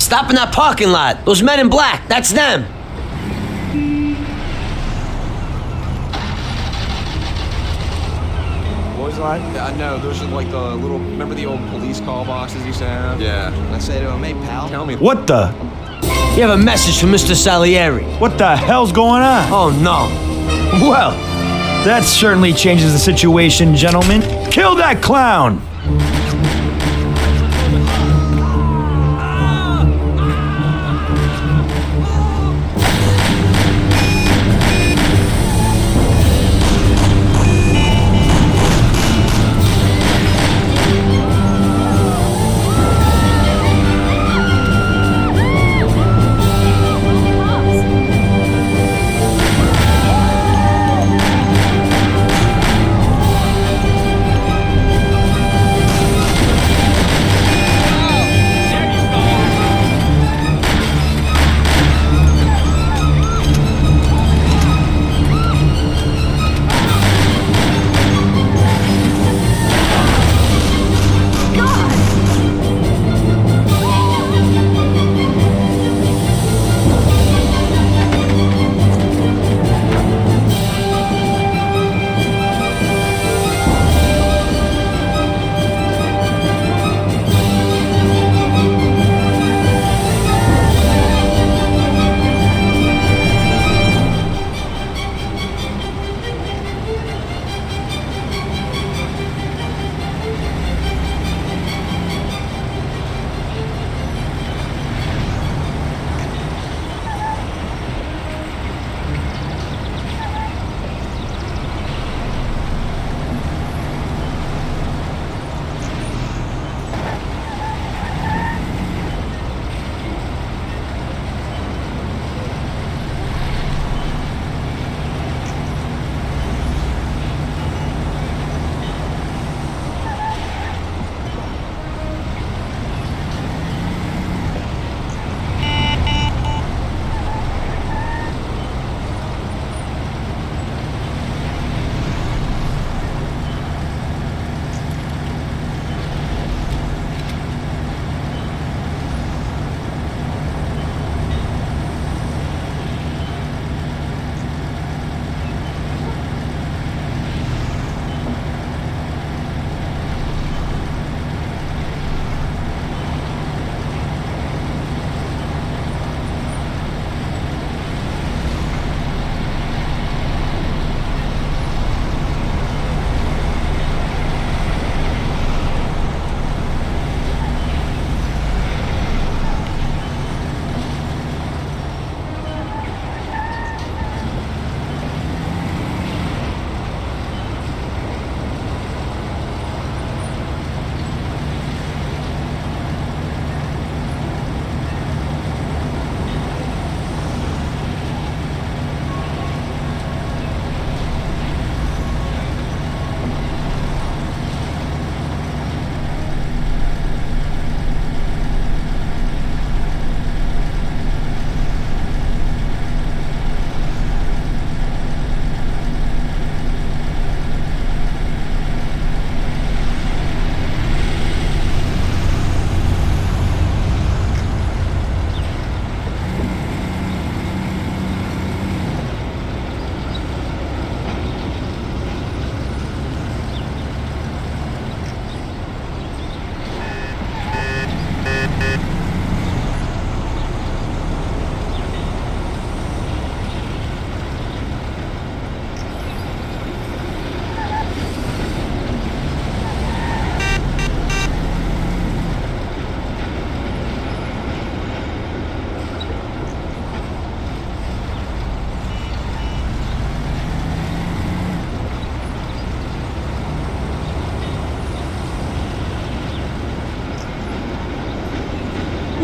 Stop in that parking lot. Those men in black, that's them. Boys line? No, those are like the little, remember the old police call boxes you used to have? Yeah. I say to him, hey, pal. Tell me. What the? You have a message from Mr. Salieri. What the hell's going on? Oh, no. Well, that certainly changes the situation, gentlemen. Kill that clown!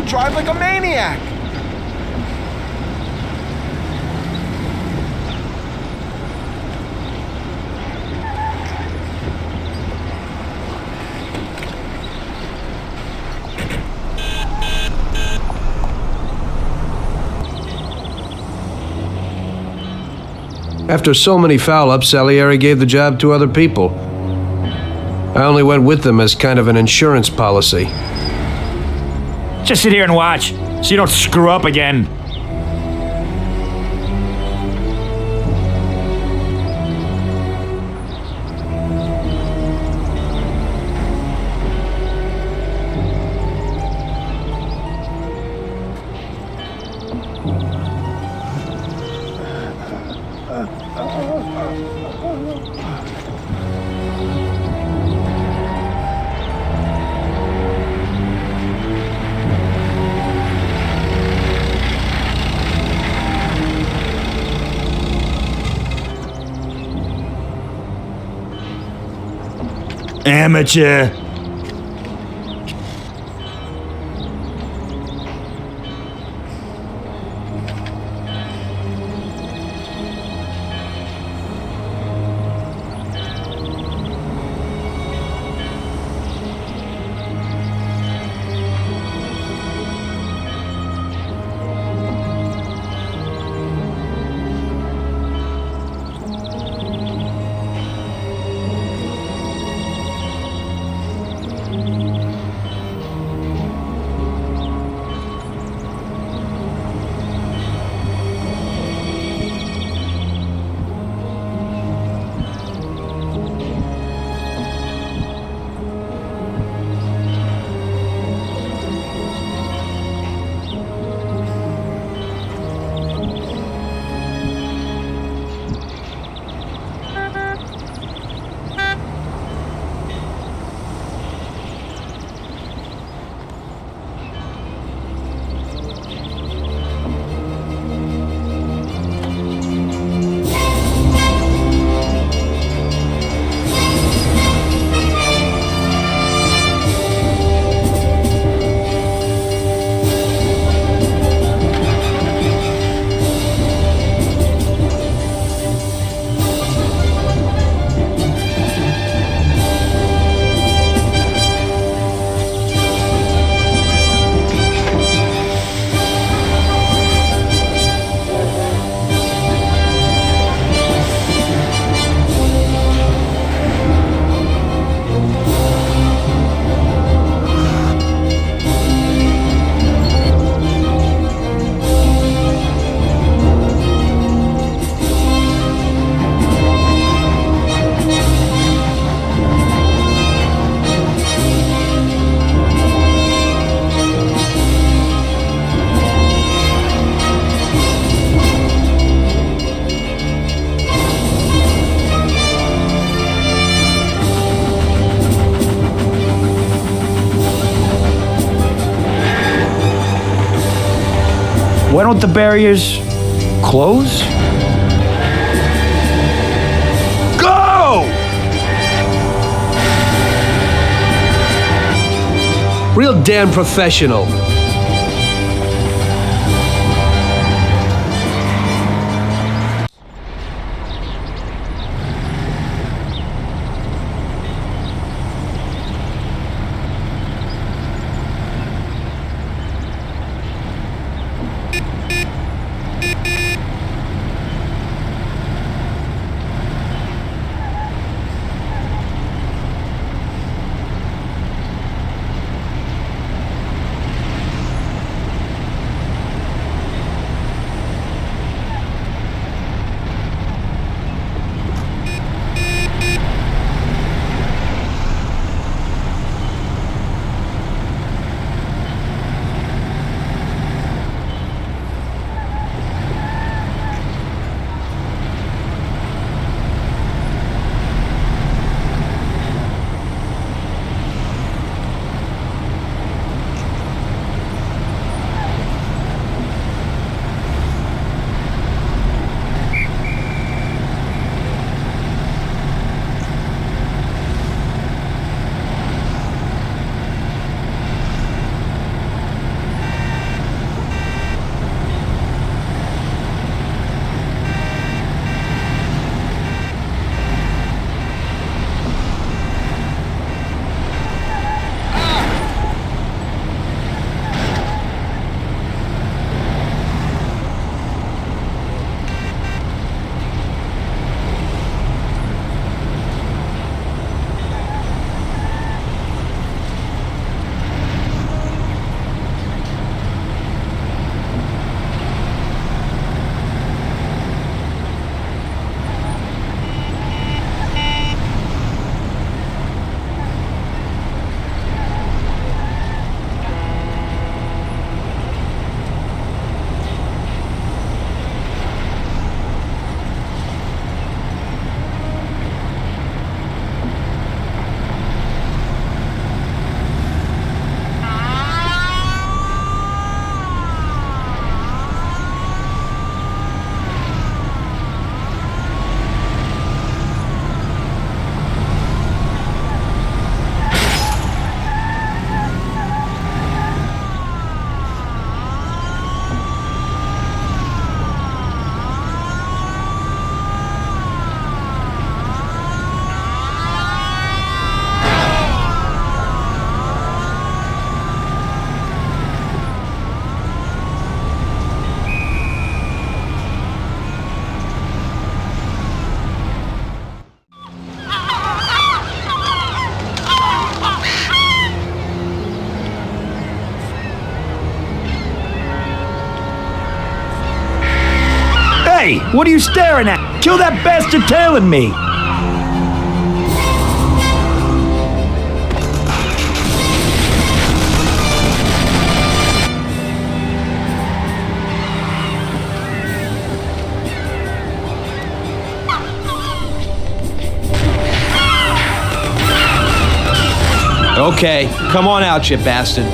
drive like a maniac. After so many foul-ups, Salieri gave the job to other people. I only went with them as kind of an insurance policy. Just sit here and watch. so you don't screw up again. Amateur. Why don't the barriers close? Go! Real damn professional. What are you staring at? Kill that bastard tailing me! Okay, come on out, you bastard.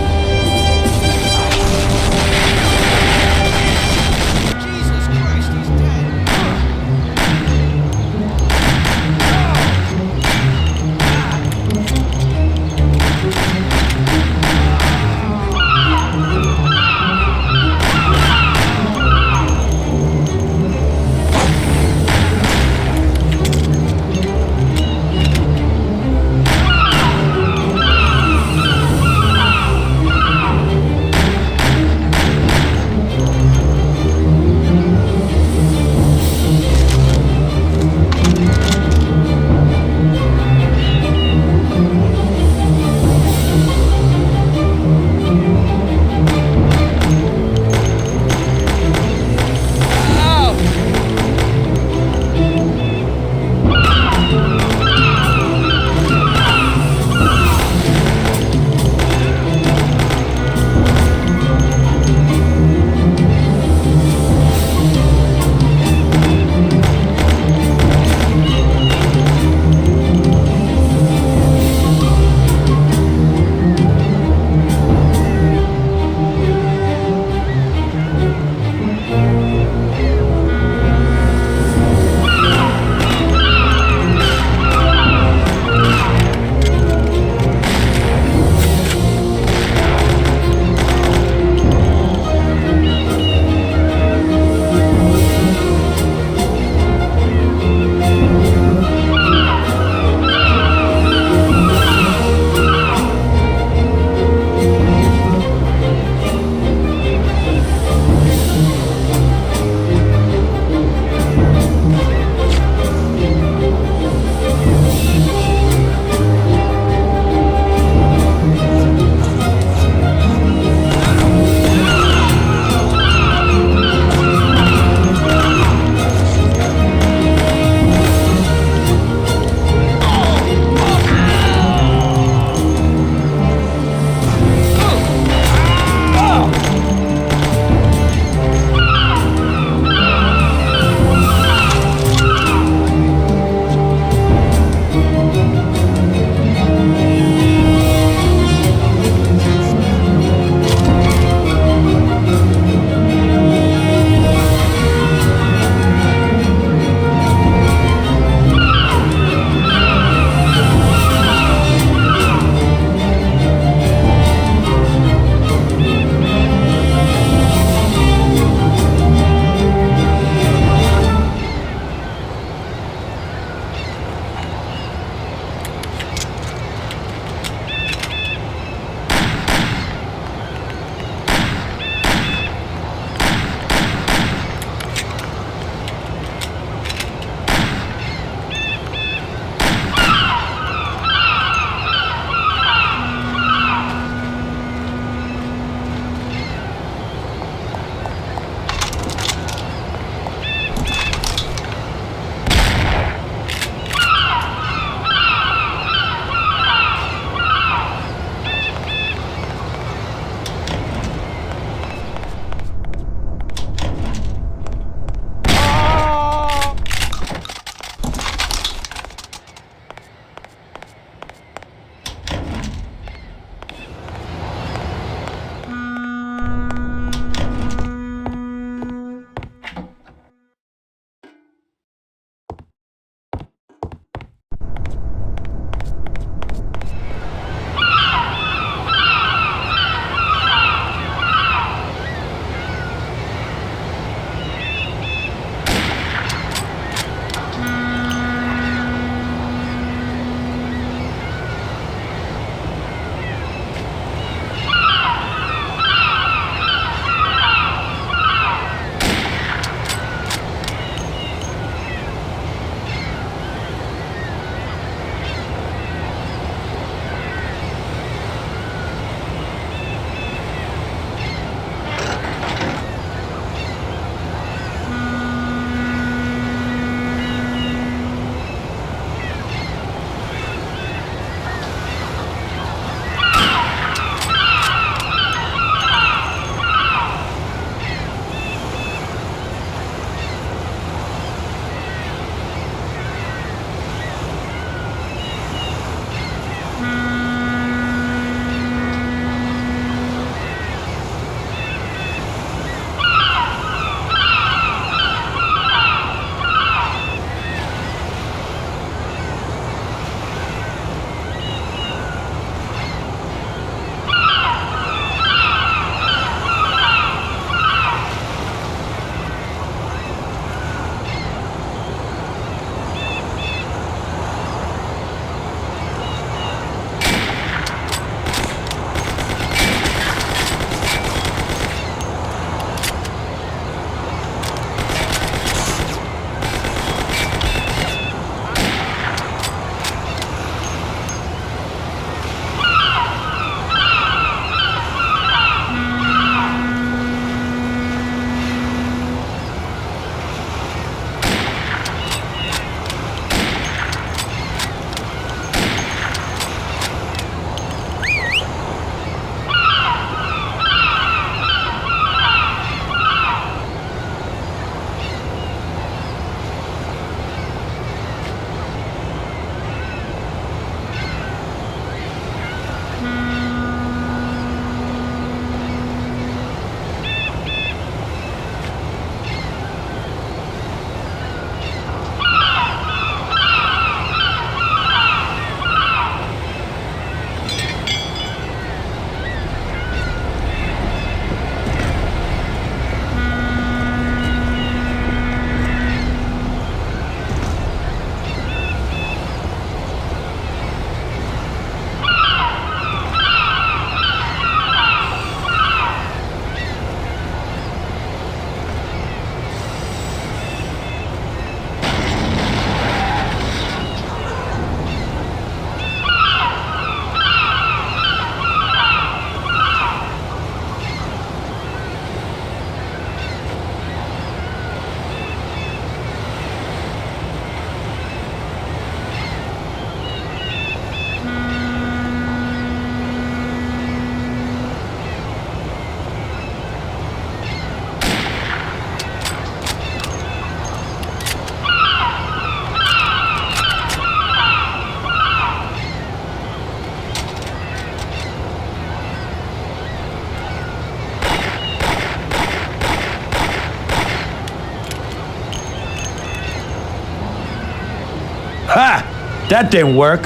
That didn't work.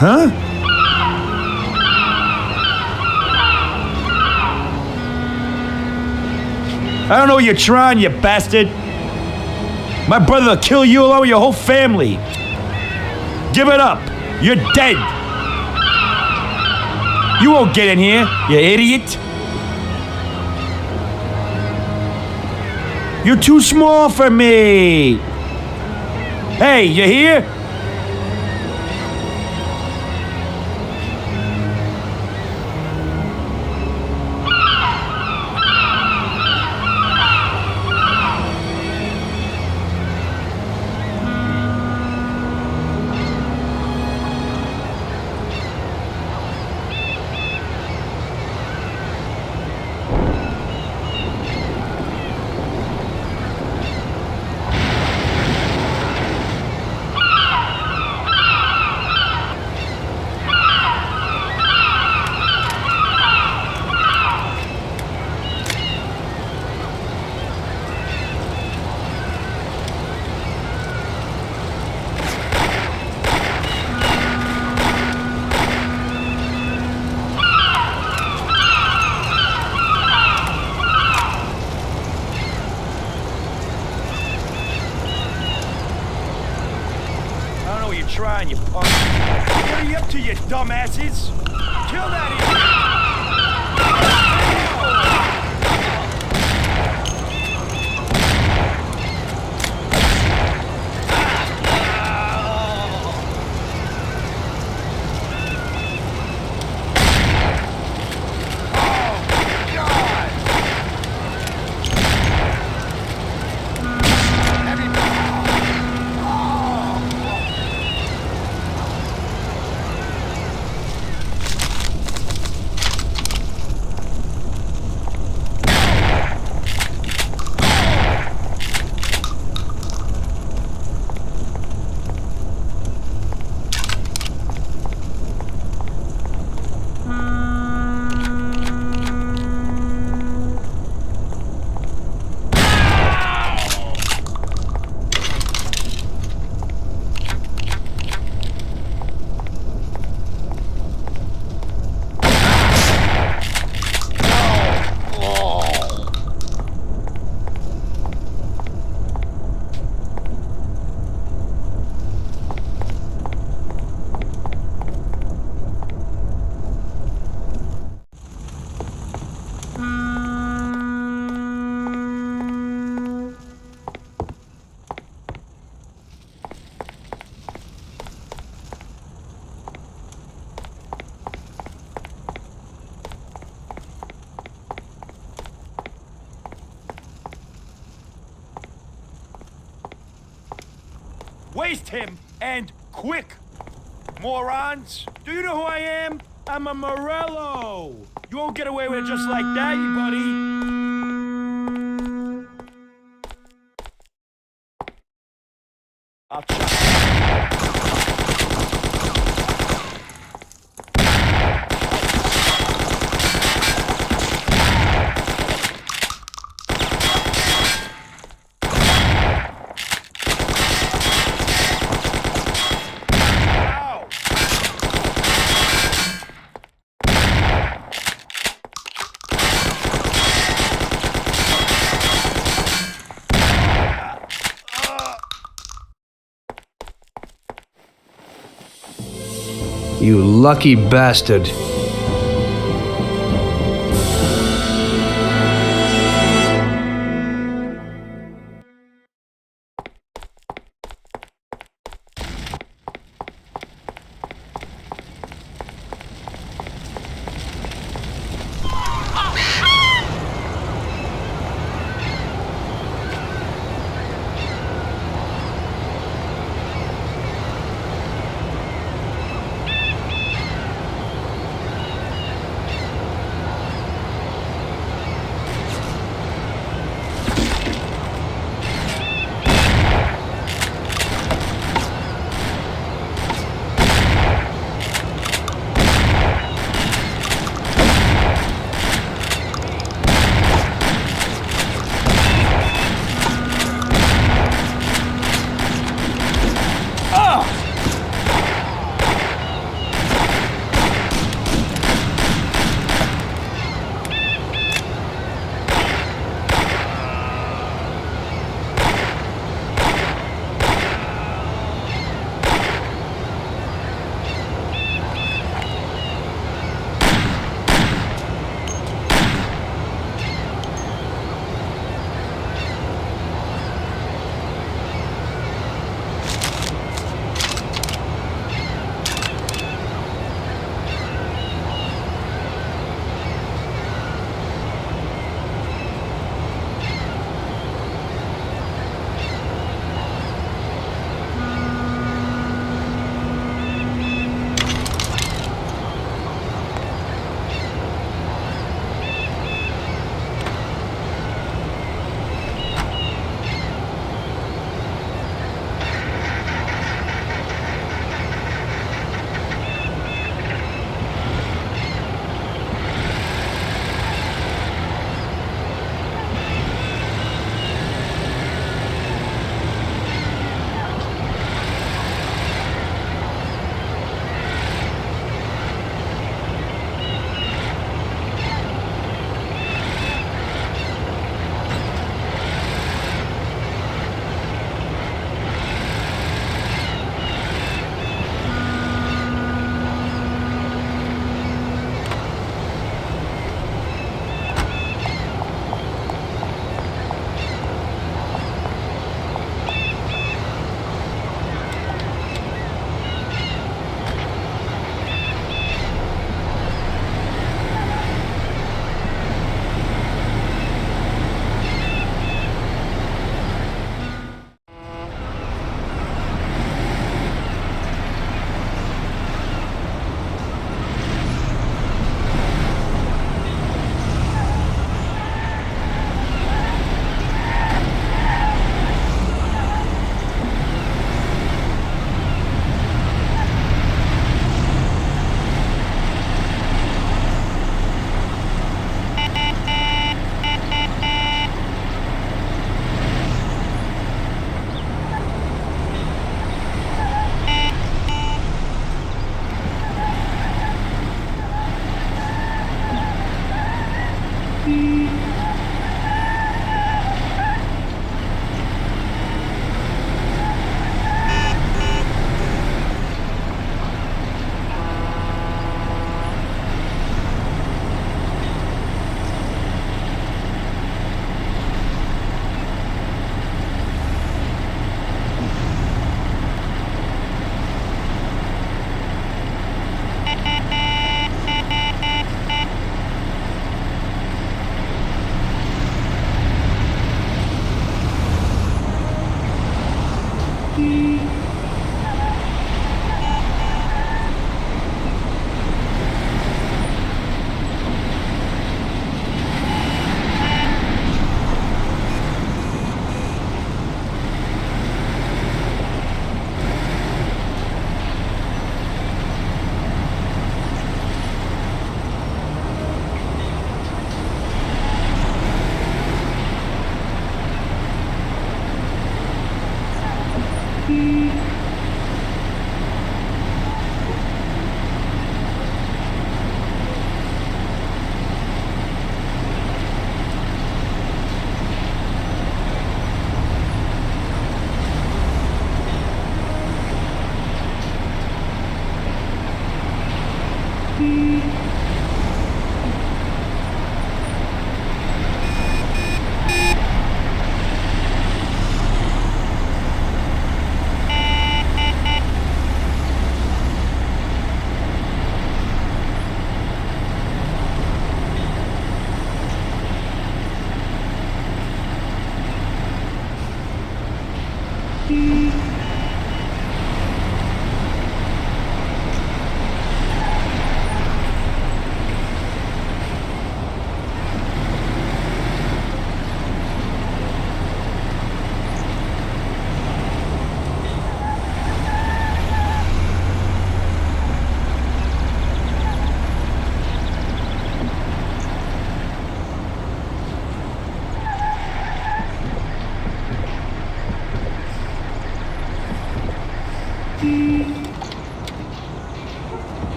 Huh? I don't know what you're trying, you bastard. My brother will kill you along with your whole family. Give it up. You're dead. You won't get in here, you idiot. You're too small for me. Hey, you here? Trying, you punk. What are you up to, you dumbasses? Kill that idiot! Waste him, and quick! Morons! Do you know who I am? I'm a Morello! You won't get away with it just like that, you buddy! I'll try. You lucky bastard.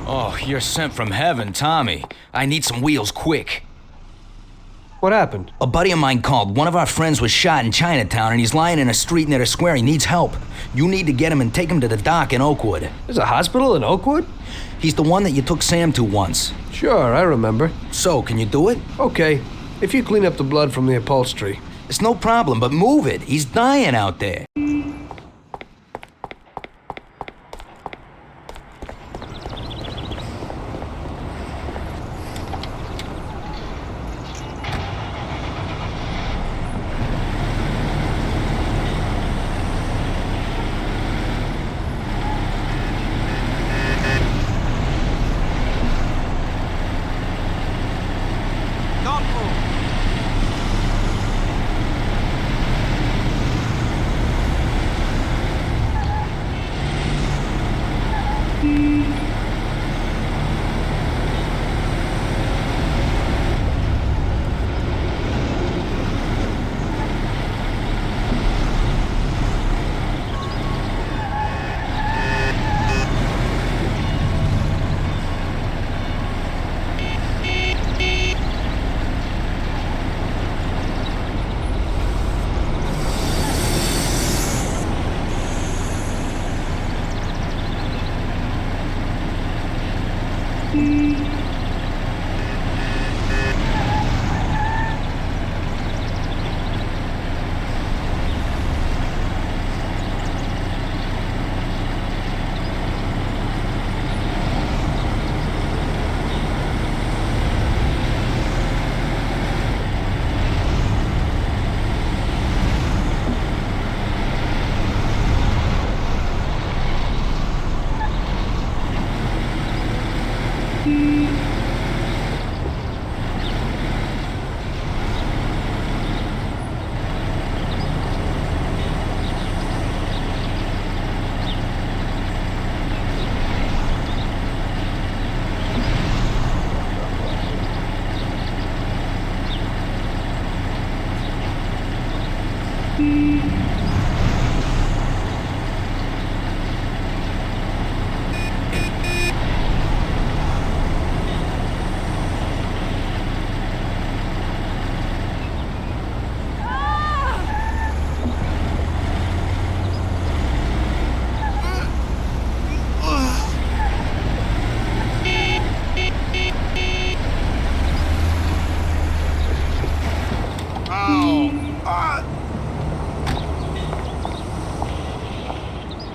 Oh, you're sent from heaven, Tommy. I need some wheels, quick. What happened? A buddy of mine called. One of our friends was shot in Chinatown, and he's lying in a street near the square. He needs help. You need to get him and take him to the dock in Oakwood. There's a hospital in Oakwood? He's the one that you took Sam to once. Sure, I remember. So, can you do it? Okay, if you clean up the blood from the upholstery. It's no problem, but move it. He's dying out there.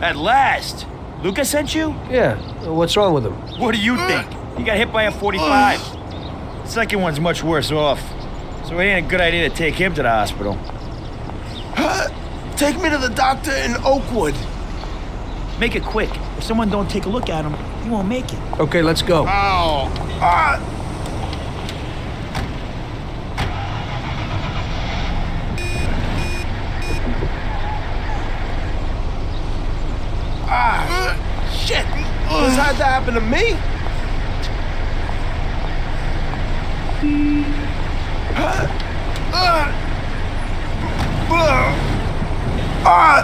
At last! Luca sent you? Yeah, what's wrong with him? What do you think? He got hit by a 45. The second one's much worse off. So it ain't a good idea to take him to the hospital. Take me to the doctor in Oakwood. Make it quick. If someone don't take a look at him, he won't make it. Okay, let's go. Ow! Shit! This had to happen to me?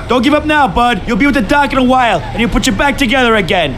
Don't give up now, bud. You'll be with the doc in a while, and he'll put you back together again.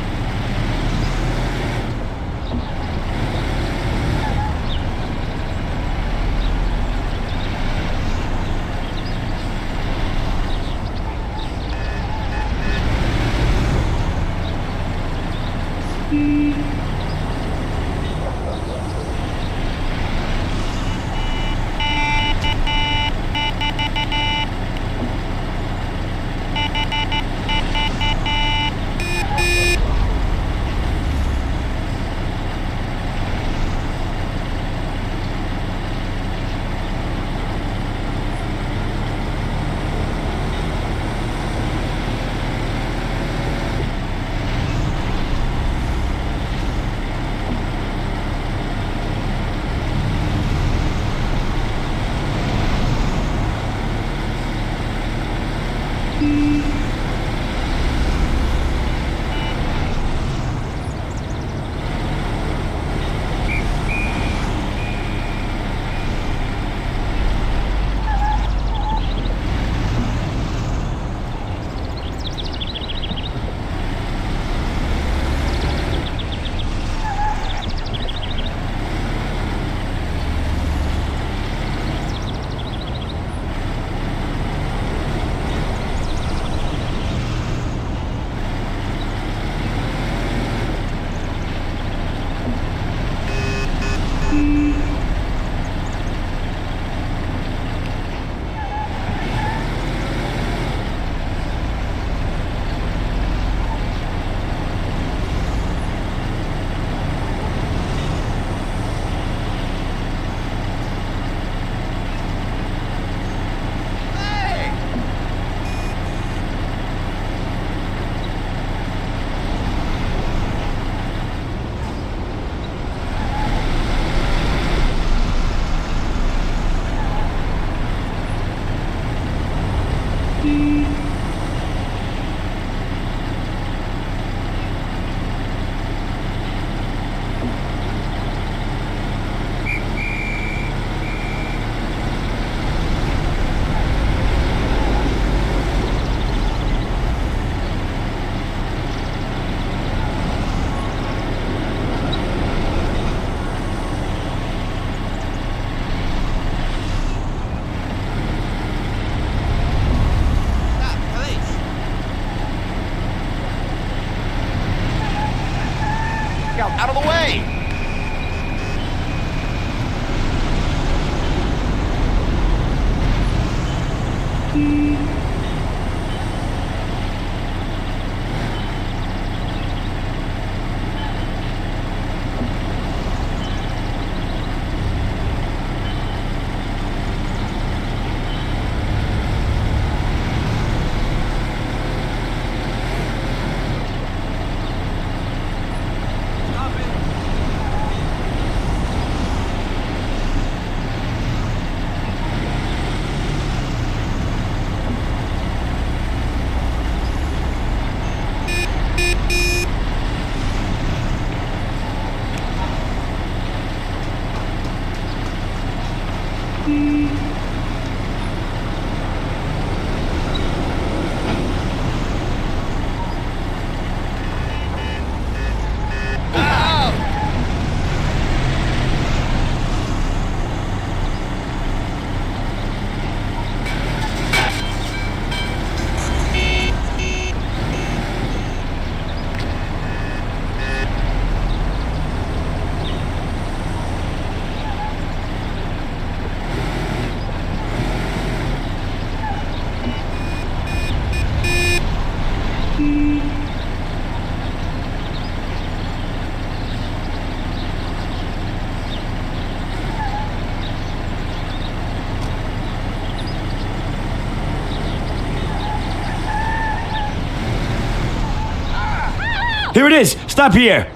Here it is! Stop here!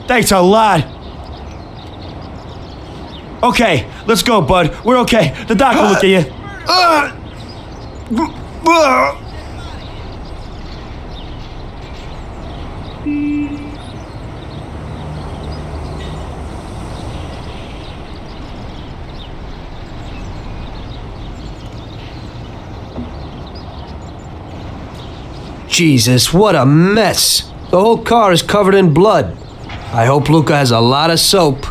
Thanks a lot! Okay, let's go, bud. We're okay. The doc will look at you. Jesus, what a mess. The whole car is covered in blood. I hope Luca has a lot of soap.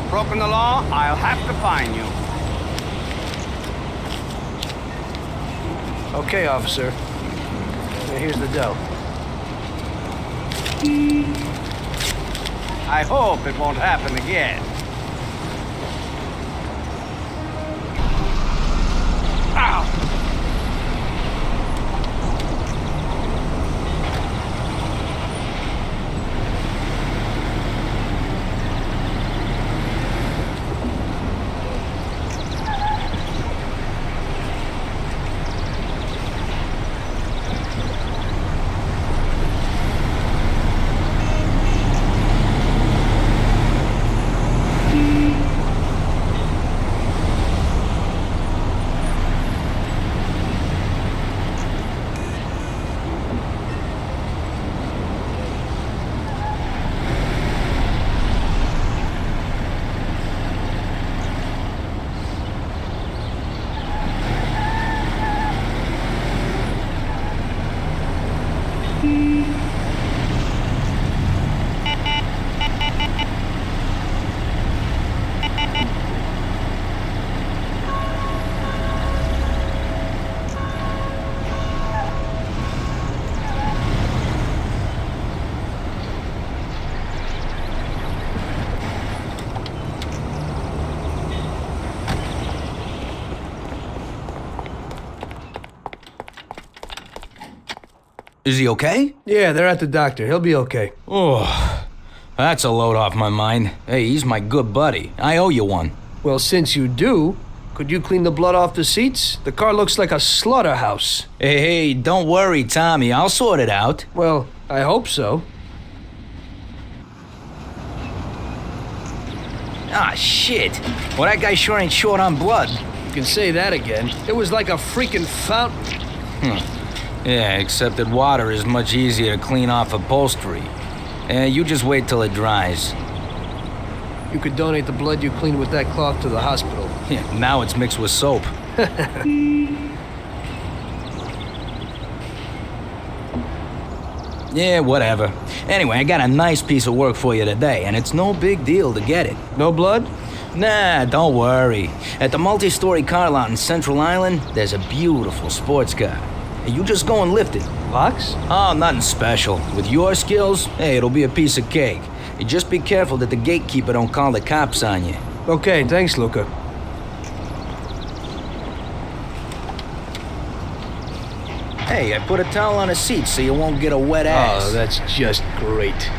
Broken the law, I'll have to fine you. Okay, officer. Here's the dough. I hope it won't happen again. Ow! Is he okay? Yeah, they're at the doctor. He'll be okay. Oh, that's a load off my mind. Hey, he's my good buddy. I owe you one. Well, since you do, could you clean the blood off the seats? The car looks like a slaughterhouse. Hey, don't worry, Tommy. I'll sort it out. Well, I hope so. Ah, shit. Well, that guy sure ain't short on blood. You can say that again. It was like a freaking fountain. Yeah, except that water is much easier to clean off upholstery. You just wait till it dries. You could donate the blood you cleaned with that cloth to the hospital. Yeah, now it's mixed with soap. Yeah, whatever. Anyway, I got a nice piece of work for you today, and it's no big deal to get it. No blood? Nah, don't worry. At the multi-story car lot in Central Island, there's a beautiful sports car. You just go and lift it. Box? Oh, nothing special. With your skills, hey, it'll be a piece of cake. You just be careful that the gatekeeper don't call the cops on you. Okay, thanks, Luca. Hey, I put a towel on the seat so you won't get a wet ass. Oh, that's just great.